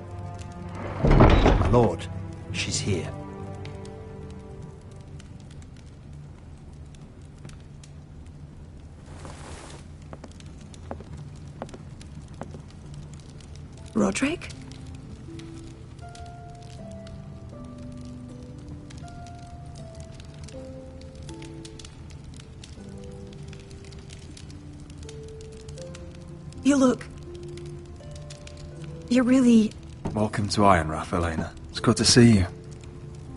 My lord, she's here. Roderick? You look... You're really... Welcome to Ironrath, Elena. It's good to see you.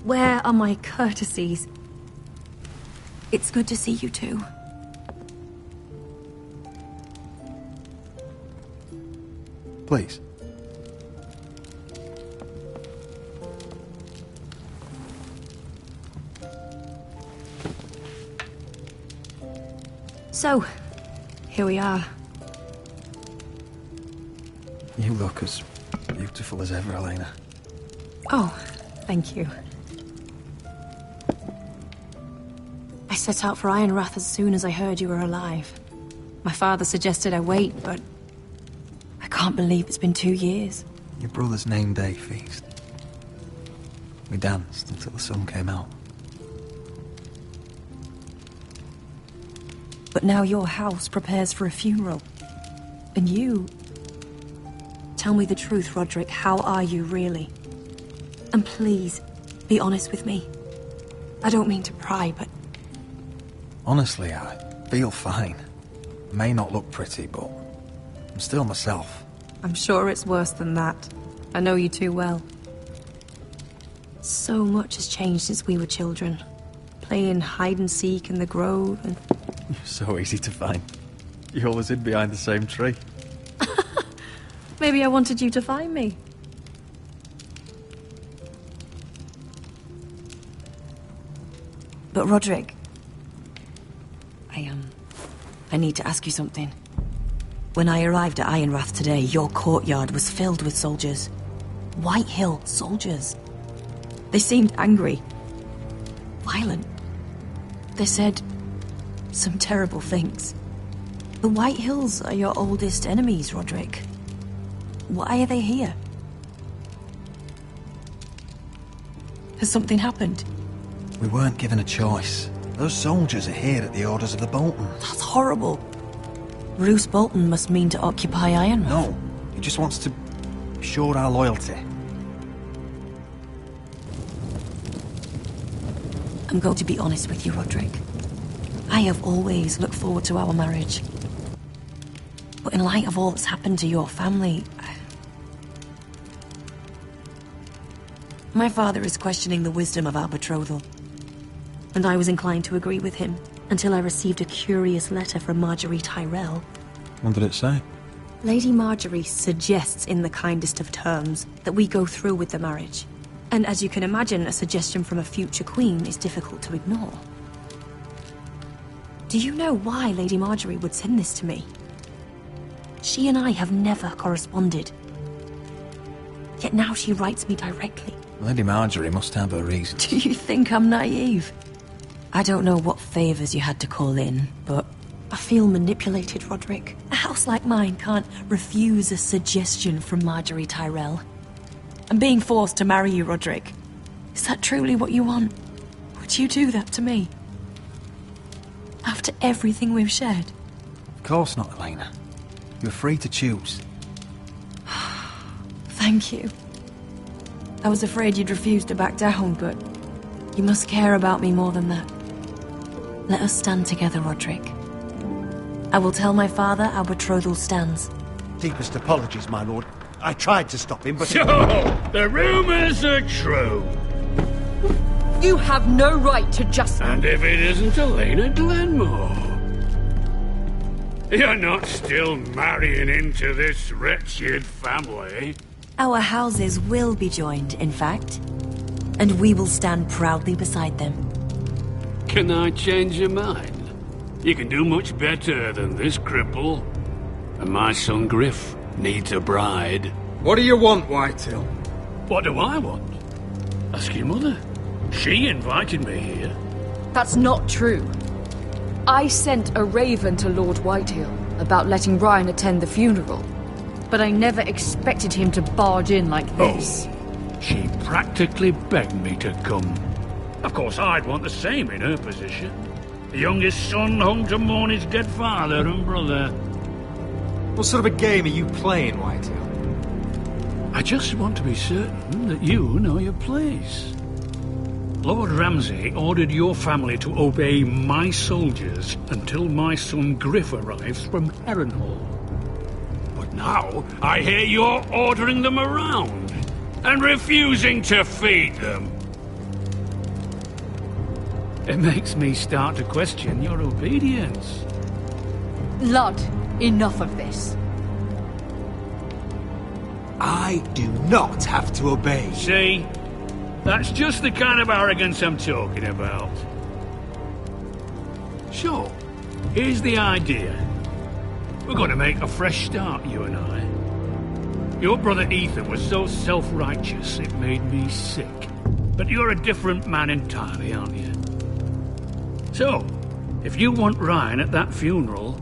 Where are my courtesies? It's good to see you too. Please. So, here we are. You look as beautiful as ever, Elena. Oh, thank you. I set out for Ironrath as soon as I heard you were alive. My father suggested I wait, but I can't believe it's been 2 years. Your brother's name day feast. We danced until the sun came out. But now your house prepares for a funeral. And you... Tell me the truth, Roderick. How are you, really? And please, be honest with me. I don't mean to pry, but... Honestly, I feel fine. I may not look pretty, but I'm still myself. I'm sure it's worse than that. I know you too well. So much has changed since we were children. Playing hide and seek in the grove and... You're so easy to find. You always hid behind the same tree. Maybe I wanted you to find me. But Roderick... I need to ask you something. When I arrived at Ironrath today, your courtyard was filled with soldiers. Whitehill soldiers. They seemed angry. Violent. They said some terrible things. The Whitehills are your oldest enemies, Roderick. Why are they here? Has something happened? We weren't given a choice. Those soldiers are here at the orders of the Boltons. That's horrible. Roose Bolton must mean to occupy Ironrath. No, he just wants to assure our loyalty. I'm going to be honest with you, Roderick. I have always looked forward to our marriage. But in light of all that's happened to your family... My father is questioning the wisdom of our betrothal. And I was inclined to agree with him, until I received a curious letter from Marjorie Tyrell. What did it say? Lady Marjorie suggests in the kindest of terms that we go through with the marriage. And as you can imagine, a suggestion from a future queen is difficult to ignore. Do you know why Lady Marjorie would send this to me? She and I have never corresponded. Yet now she writes me directly. Lady Marjorie must have her reasons. Do you think I'm naive? I don't know what favors you had to call in, but I feel manipulated, Roderick. A house like mine can't refuse a suggestion from Marjorie Tyrell. I'm being forced to marry you, Roderick. Is that truly what you want? Would you do that to me? After everything we've shared? Of course not, Elena. You're free to choose. Thank you. I was afraid you'd refuse to back down, but you must care about me more than that. Let us stand together, Roderick. I will tell my father our betrothal stands. Deepest apologies, my lord. I tried to stop him, but... So, the rumors are true. You have no right to just... And if it isn't Elena Glenmore? You're not still marrying into this wretched family? Our houses will be joined, in fact. And we will stand proudly beside them. Can I change your mind? You can do much better than this cripple. And my son Griff needs a bride. What do you want, Whitehill? What do I want? Ask your mother. She invited me here. That's not true. I sent a raven to Lord Whitehill about letting Ryan attend the funeral. But I never expected him to barge in like this. Oh, she practically begged me to come. Of course, I'd want the same in her position. The youngest son home to mourn his dead father and brother. What sort of a game are you playing, Whitehill? I just want to be certain that you know your place. Lord Ramsay ordered your family to obey my soldiers until my son Griff arrives from Harrenhal. But now I hear you're ordering them around and refusing to feed them. It makes me start to question your obedience. Lud, enough of this. I do not have to obey. See? That's just the kind of arrogance I'm talking about. Sure, here's the idea. We're going to make a fresh start, you and I. Your brother Ethan was so self-righteous it made me sick. But you're a different man entirely, aren't you? So, if you want Ryan at that funeral,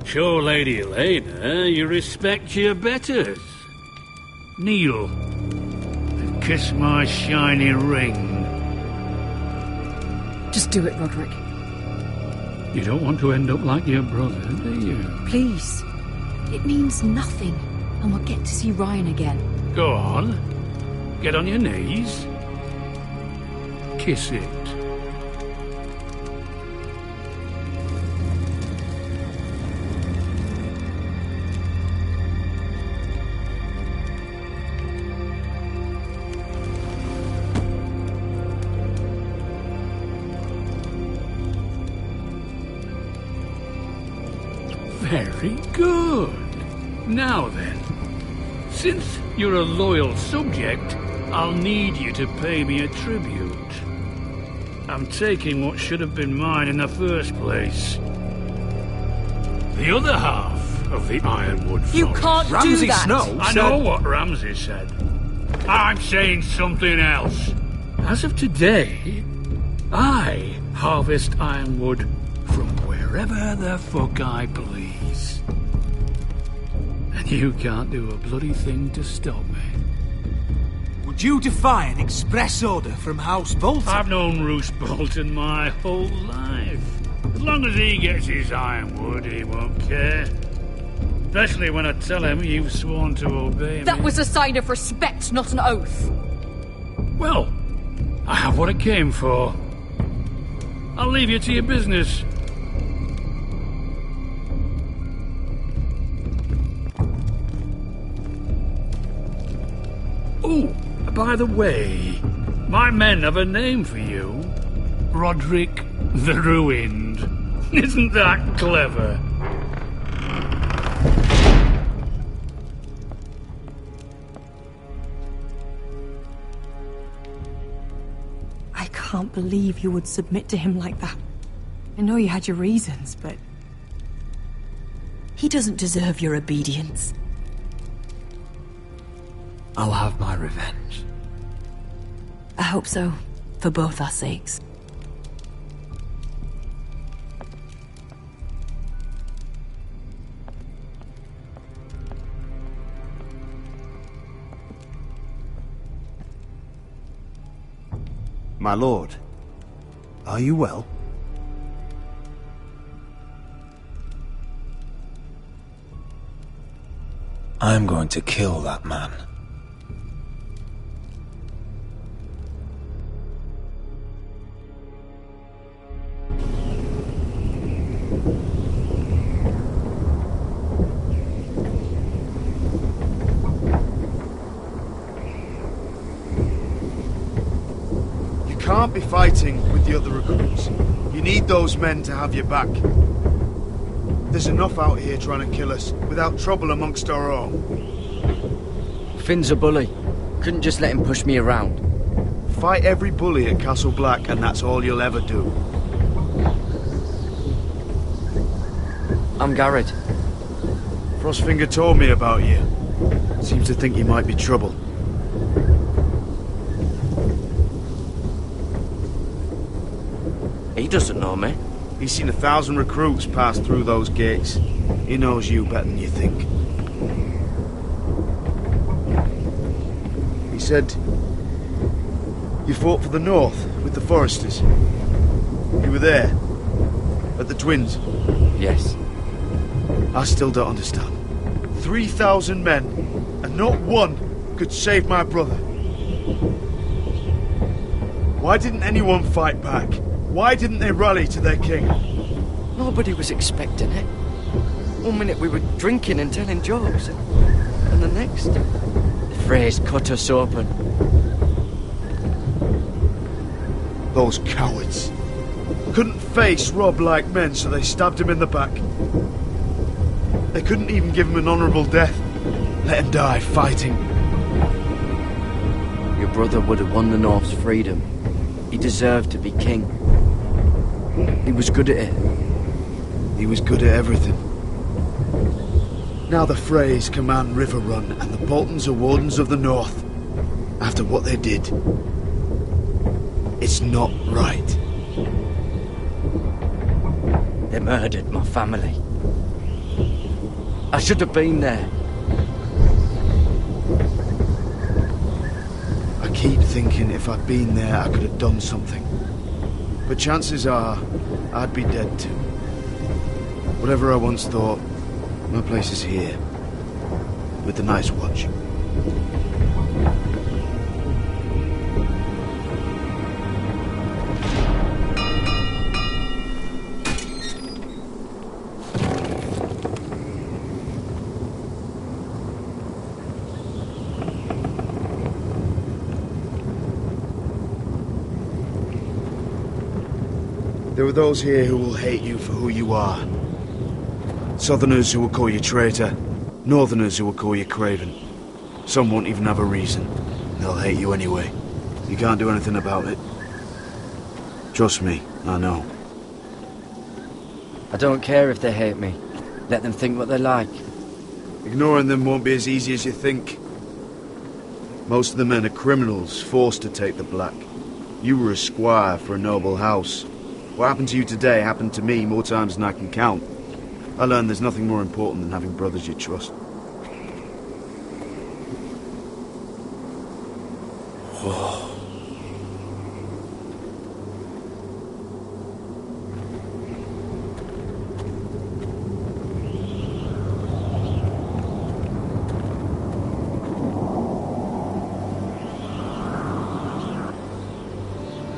show Lady Elena you respect your betters. Kneel and kiss my shiny ring. Just do it, Roderick. You don't want to end up like your brother, do you? Please. It means nothing, and we'll get to see Ryan again. Go on. Get on your knees. Kiss it. Very good. Now then, since you're a loyal subject, I'll need you to pay me a tribute. I'm taking what should have been mine in the first place. The other half of the Ironwood Forest. You can't do that! Snow I know what Ramsay said. I'm saying something else. As of today, I harvest ironwood from wherever the fuck I please. And you can't do a bloody thing to stop me. Would you defy an express order from House Bolton? I've known Roose Bolton my whole life. As long as he gets his ironwood, he won't care. Especially when I tell him you've sworn to obey me. That was a sign of respect, not an oath. Well, I have what I came for. I'll leave you to your business. Oh, by the way, my men have a name for you. Roderick the Ruined. Isn't that clever? I can't believe you would submit to him like that. I know you had your reasons, but... he doesn't deserve your obedience. I'll have my revenge. I hope so, for both our sakes. My lord, are you well? I'm going to kill that man. You can't be fighting with the other recruits. You need those men to have your back. There's enough out here trying to kill us, without trouble amongst our own. Finn's a bully. Couldn't just let him push me around. Fight every bully at Castle Black, and that's all you'll ever do. I'm Garrett. Frostfinger told me about you. Seems to think you might be trouble. He doesn't know me. He's seen 1,000 recruits pass through those gates. He knows you better than you think. He said you fought for the North with the Foresters. You were there at the Twins. Yes. I still don't understand. 3,000 men, and not one could save my brother. Why didn't anyone fight back? Why didn't they rally to their king? Nobody was expecting it. One minute we were drinking and telling jokes, and the next, the phrase cut us open. Those cowards. Couldn't face Rob like men, so they stabbed him in the back. They couldn't even give him an honourable death. Let him die fighting. Your brother would have won the North's freedom. He deserved to be king. He was good at it. He was good at everything. Now the Freys command Riverrun, and the Boltons are Wardens of the North. After what they did. It's not right. They murdered my family. I should have been there. I keep thinking if I'd been there, I could have done something. But chances are, I'd be dead too. Whatever I once thought, my place is here. With the Night's Watch. There are those here who will hate you for who you are. Southerners who will call you traitor. Northerners who will call you craven. Some won't even have a reason. They'll hate you anyway. You can't do anything about it. Trust me, I know. I don't care if they hate me. Let them think what they like. Ignoring them won't be as easy as you think. Most of the men are criminals, forced to take the black. You were a squire for a noble house. What happened to you today happened to me more times than I can count. I learned there's nothing more important than having brothers you trust.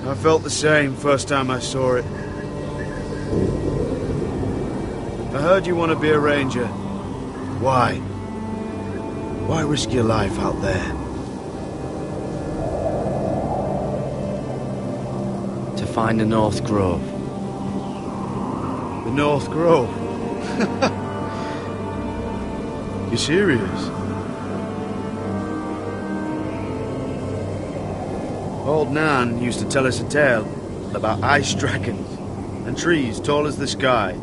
I felt the same first time I saw it. I heard you want to be a ranger. Why? Why risk your life out there? To find the North Grove. The North Grove? You serious? Old Nan used to tell us a tale about ice dragons and trees tall as the sky.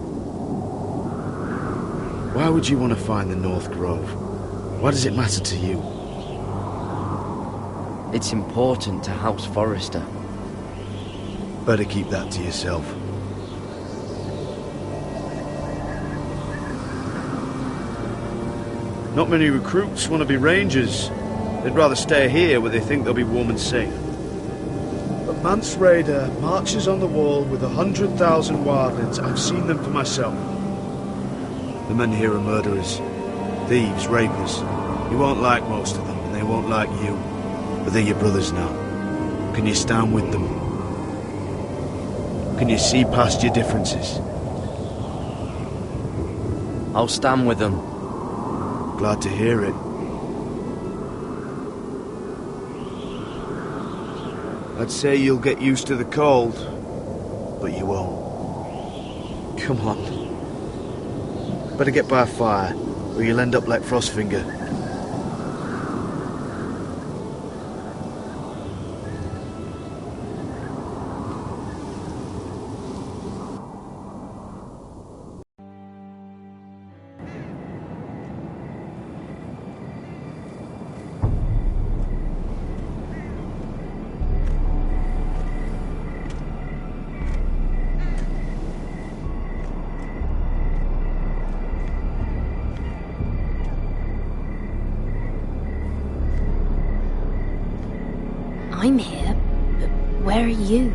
Why would you want to find the North Grove? Why does it matter to you? It's important to House Forrester. Better keep that to yourself. Not many recruits want to be rangers. They'd rather stay here where they think they'll be warm and safe. But Mance Rayder marches on the wall with 100,000 wildlings. I've seen them for myself. The men here are murderers, thieves, rapers. You won't like most of them, and they won't like you. But they're your brothers now. Can you stand with them? Can you see past your differences? I'll stand with them. Glad to hear it. I'd say you'll get used to the cold, but you won't. Come on. Better get by a fire, or you'll end up like Frostfinger. I'm here, but where are you?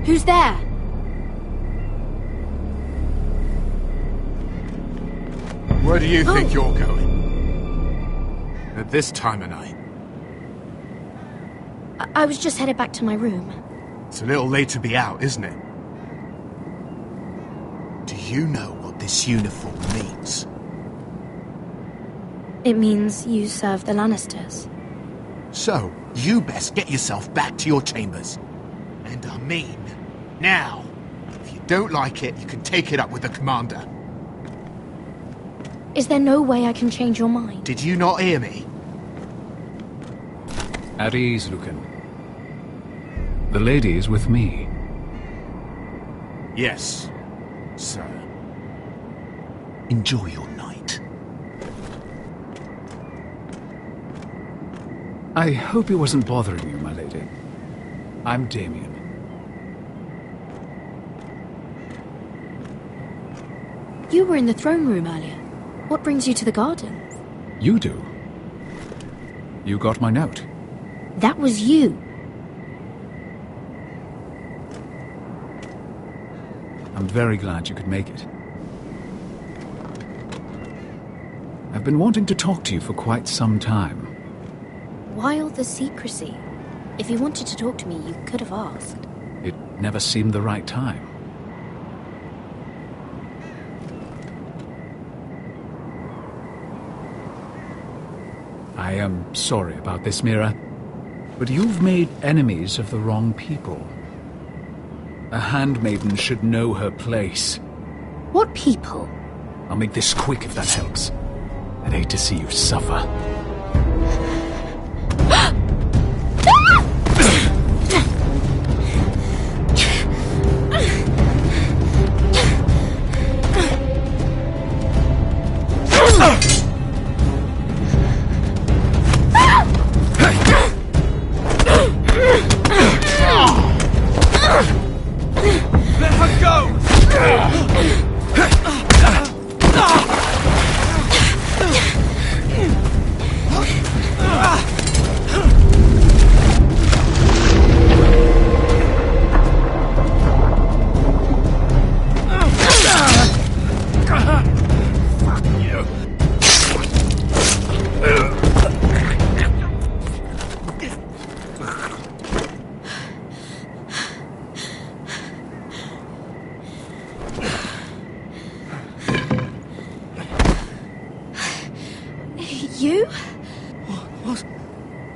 Who's there? Where do you think you're going? At this time of night? I was just headed back to my room. It's a little late to be out, isn't it? Do you know what this uniform means? It means you serve the Lannisters. So, you best get yourself back to your chambers. And I mean, now. If you don't like it, you can take it up with the commander. Is there no way I can change your mind? Did you not hear me? At ease, Lucan. The lady is with me. Yes, sir. Enjoy your night. I hope he wasn't bothering you, my lady. I'm Damien. You were in the throne room earlier. What brings you to the gardens? You do. You got my note. That was you. I'm very glad you could make it. I've been wanting to talk to you for quite some time. Why all the secrecy? If you wanted to talk to me, you could have asked. It never seemed the right time. I am sorry about this, Mira, but you've made enemies of the wrong people. A handmaiden should know her place. What people? I'll make this quick if that helps. I'd hate to see you suffer. Let her go! You?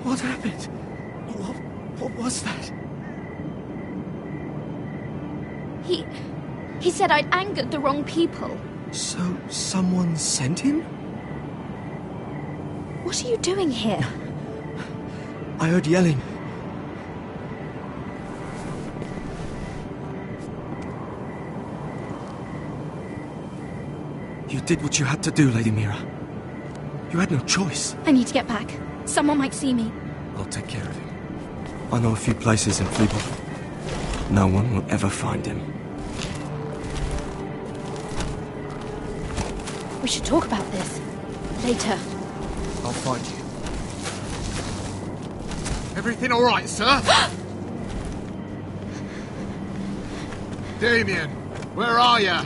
What happened? What was that? He said I'd angered the wrong people. So, someone sent him? What are you doing here? I heard yelling. You did what you had to do, Lady Mira. You had no choice. I need to get back. Someone might see me. I'll take care of him. I know a few places in Fleabot. No one will ever find him. We should talk about this. Later. I'll find you. Everything all right, sir? Damien, where are you?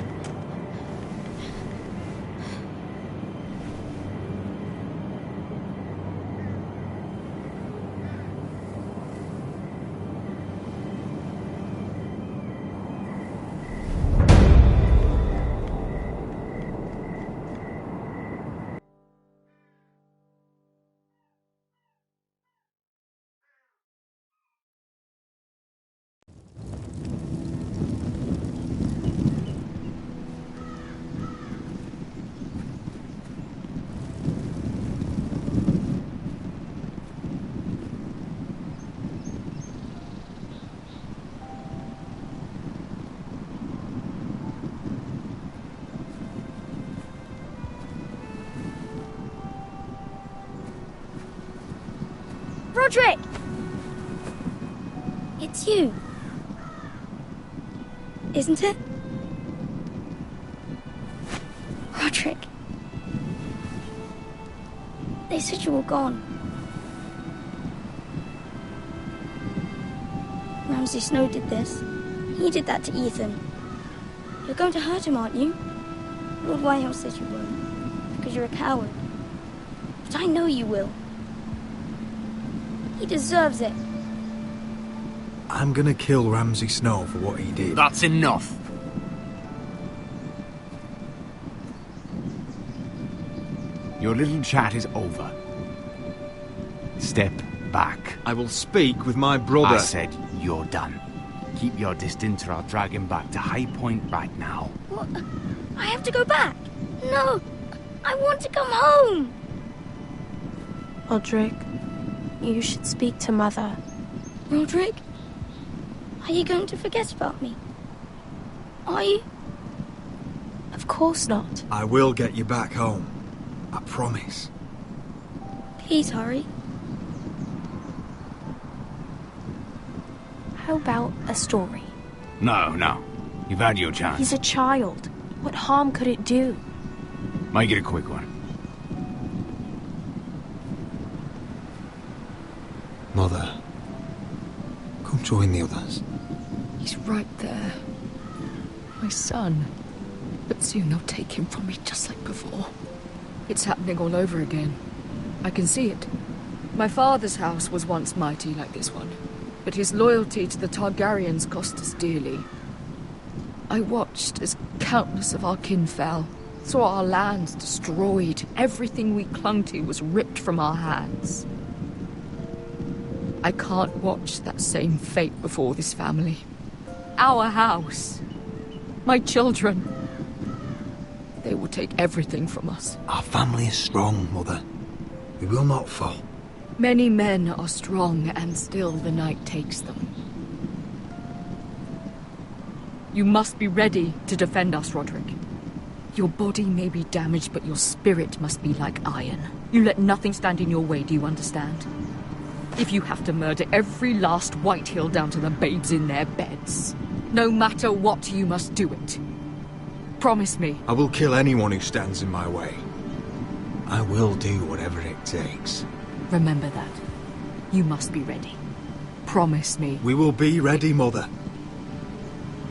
Roderick! It's you. Isn't it? Roderick. They said you were gone. Ramsay Snow did this. He did that to Ethan. You're going to hurt him, aren't you? Lord Whitehill says you won't. Because you're a coward. But I know you will. He deserves it. I'm gonna kill Ramsay Snow for what he did. That's enough. Your little chat is over. Step back. I will speak with my brother. I said you're done. Keep your distance or I'll drag him back to High Point right now. What? I have to go back. No, I want to come home. Roderick, you should speak to Mother. Roderick? Are you going to forget about me? Are you? Of course not. I will get you back home. I promise. Please hurry. How about a story? No. You've had your chance. He's a child. What harm could it do? Make it a quick one. Mother, come join the others. He's right there. My son. But soon they'll take him from me just like before. It's happening all over again. I can see it. My father's house was once mighty like this one, but his loyalty to the Targaryens cost us dearly. I watched as countless of our kin fell, saw our lands destroyed, everything we clung to was ripped from our hands. I can't watch that same fate before this family. Our house. My children. They will take everything from us. Our family is strong, Mother. We will not fall. Many men are strong, and still the night takes them. You must be ready to defend us, Roderick. Your body may be damaged, but your spirit must be like iron. You let nothing stand in your way, do you understand? If you have to murder every last Whitehill down to the babes in their beds, no matter what, you must do it. Promise me. I will kill anyone who stands in my way. I will do whatever it takes. Remember that. You must be ready. Promise me. We will be ready, Mother.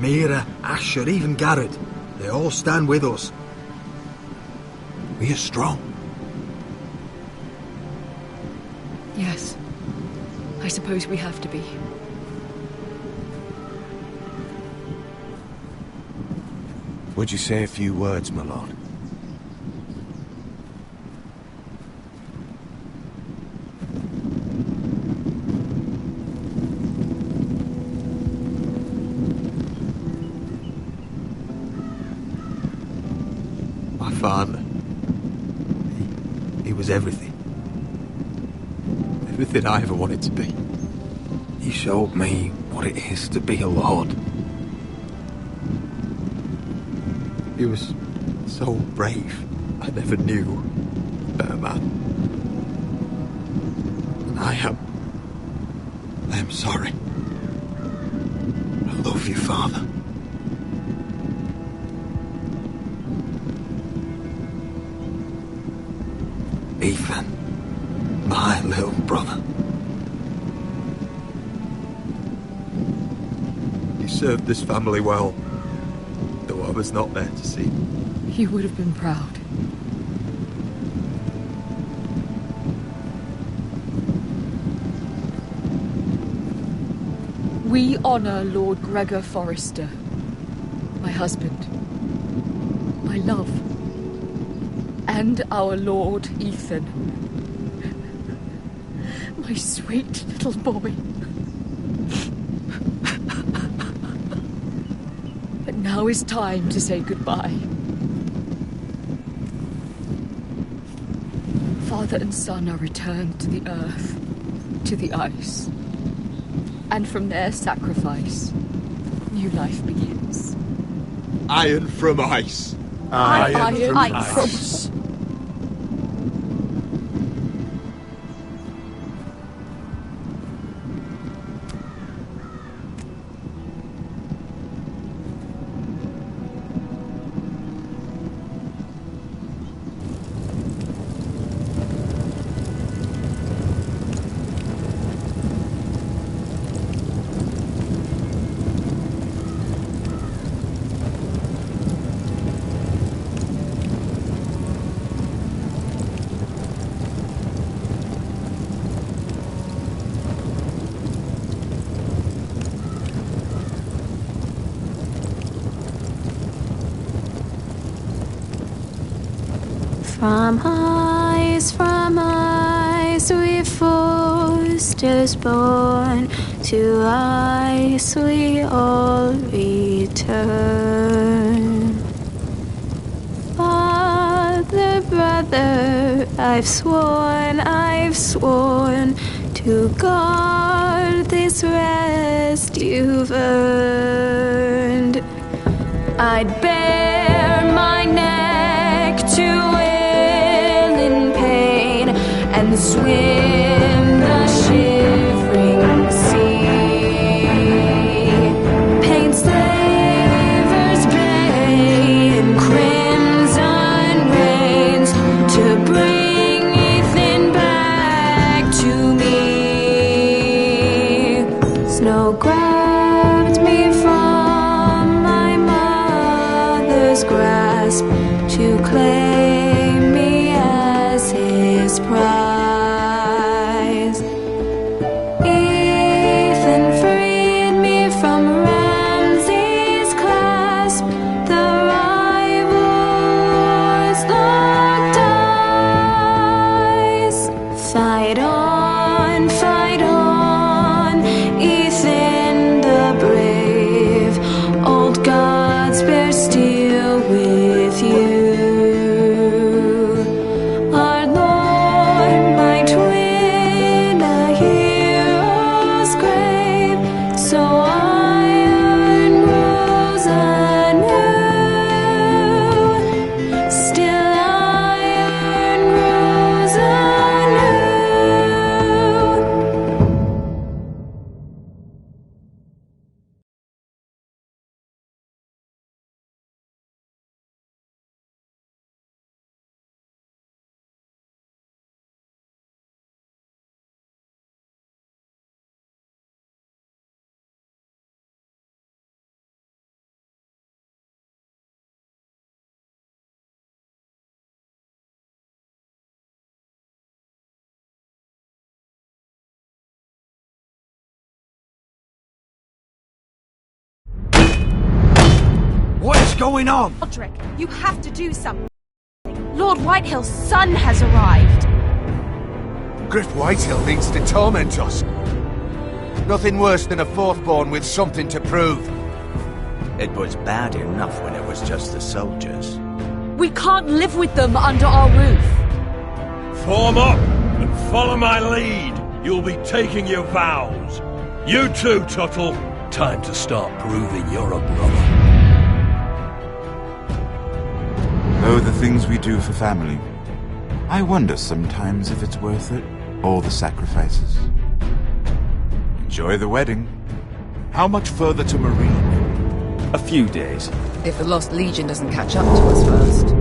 Mira, Asher, even Garrett. They all stand with us. We are strong. Yes. I suppose we have to be. Would you say a few words, my lord? My father. He was everything. Everything I ever wanted to be. He showed me what it is to be a lord. He was so brave. I never knew a better man. And I am sorry. I love you, Father. Ethan, my little brother. He served this family well, though I was not there to see. You would have been proud. We honor Lord Gregor Forrester, my husband, my love, and our Lord Ethan, my sweet little boy. But now is time to say goodbye. Father and son are returned to the earth, to the ice. And from their sacrifice, new life begins. Iron from ice. Iron from ice. From ice we foresters born, to ice we all return. Father, brother, I've sworn to guard this rest you've earned. I'd bare my neck to wail in pain and swim the shivering sea. Paint slavers play in crimson rains to bring Ethan back to me. Snow grabbed me from my mother's grasp to claim me as his prize. Ethan freed me from Ramsay's clasp. The rivals locked eyes. Fight on, Ethan the brave. Old gods bear steel with you. Our Lord, my twin, a hero's grave. So iron rose anew. Still iron rose anew. What is going on? Roderick, you have to do something. Lord Whitehill's son has arrived. Griff Whitehill needs to torment us. Nothing worse than a fourthborn with something to prove. It was bad enough when it was just the soldiers. We can't live with them under our roof. Form up and follow my lead. You'll be taking your vows. You too, Tuttle. Time to start proving you're a brother. Oh, the things we do for family. I wonder sometimes if it's worth it. All the sacrifices. Enjoy the wedding. How much further to Marine? A few days. If the Lost Legion doesn't catch up to us first.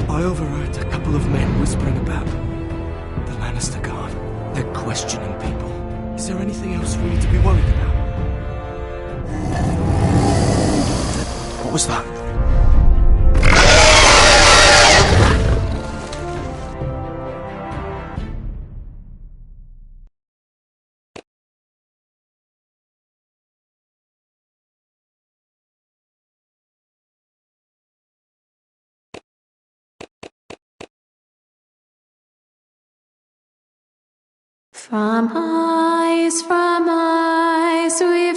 I overheard a couple of men whispering about the Lannister Guard. They're questioning people. Is there anything else we need to be worried about? What was that? From ice we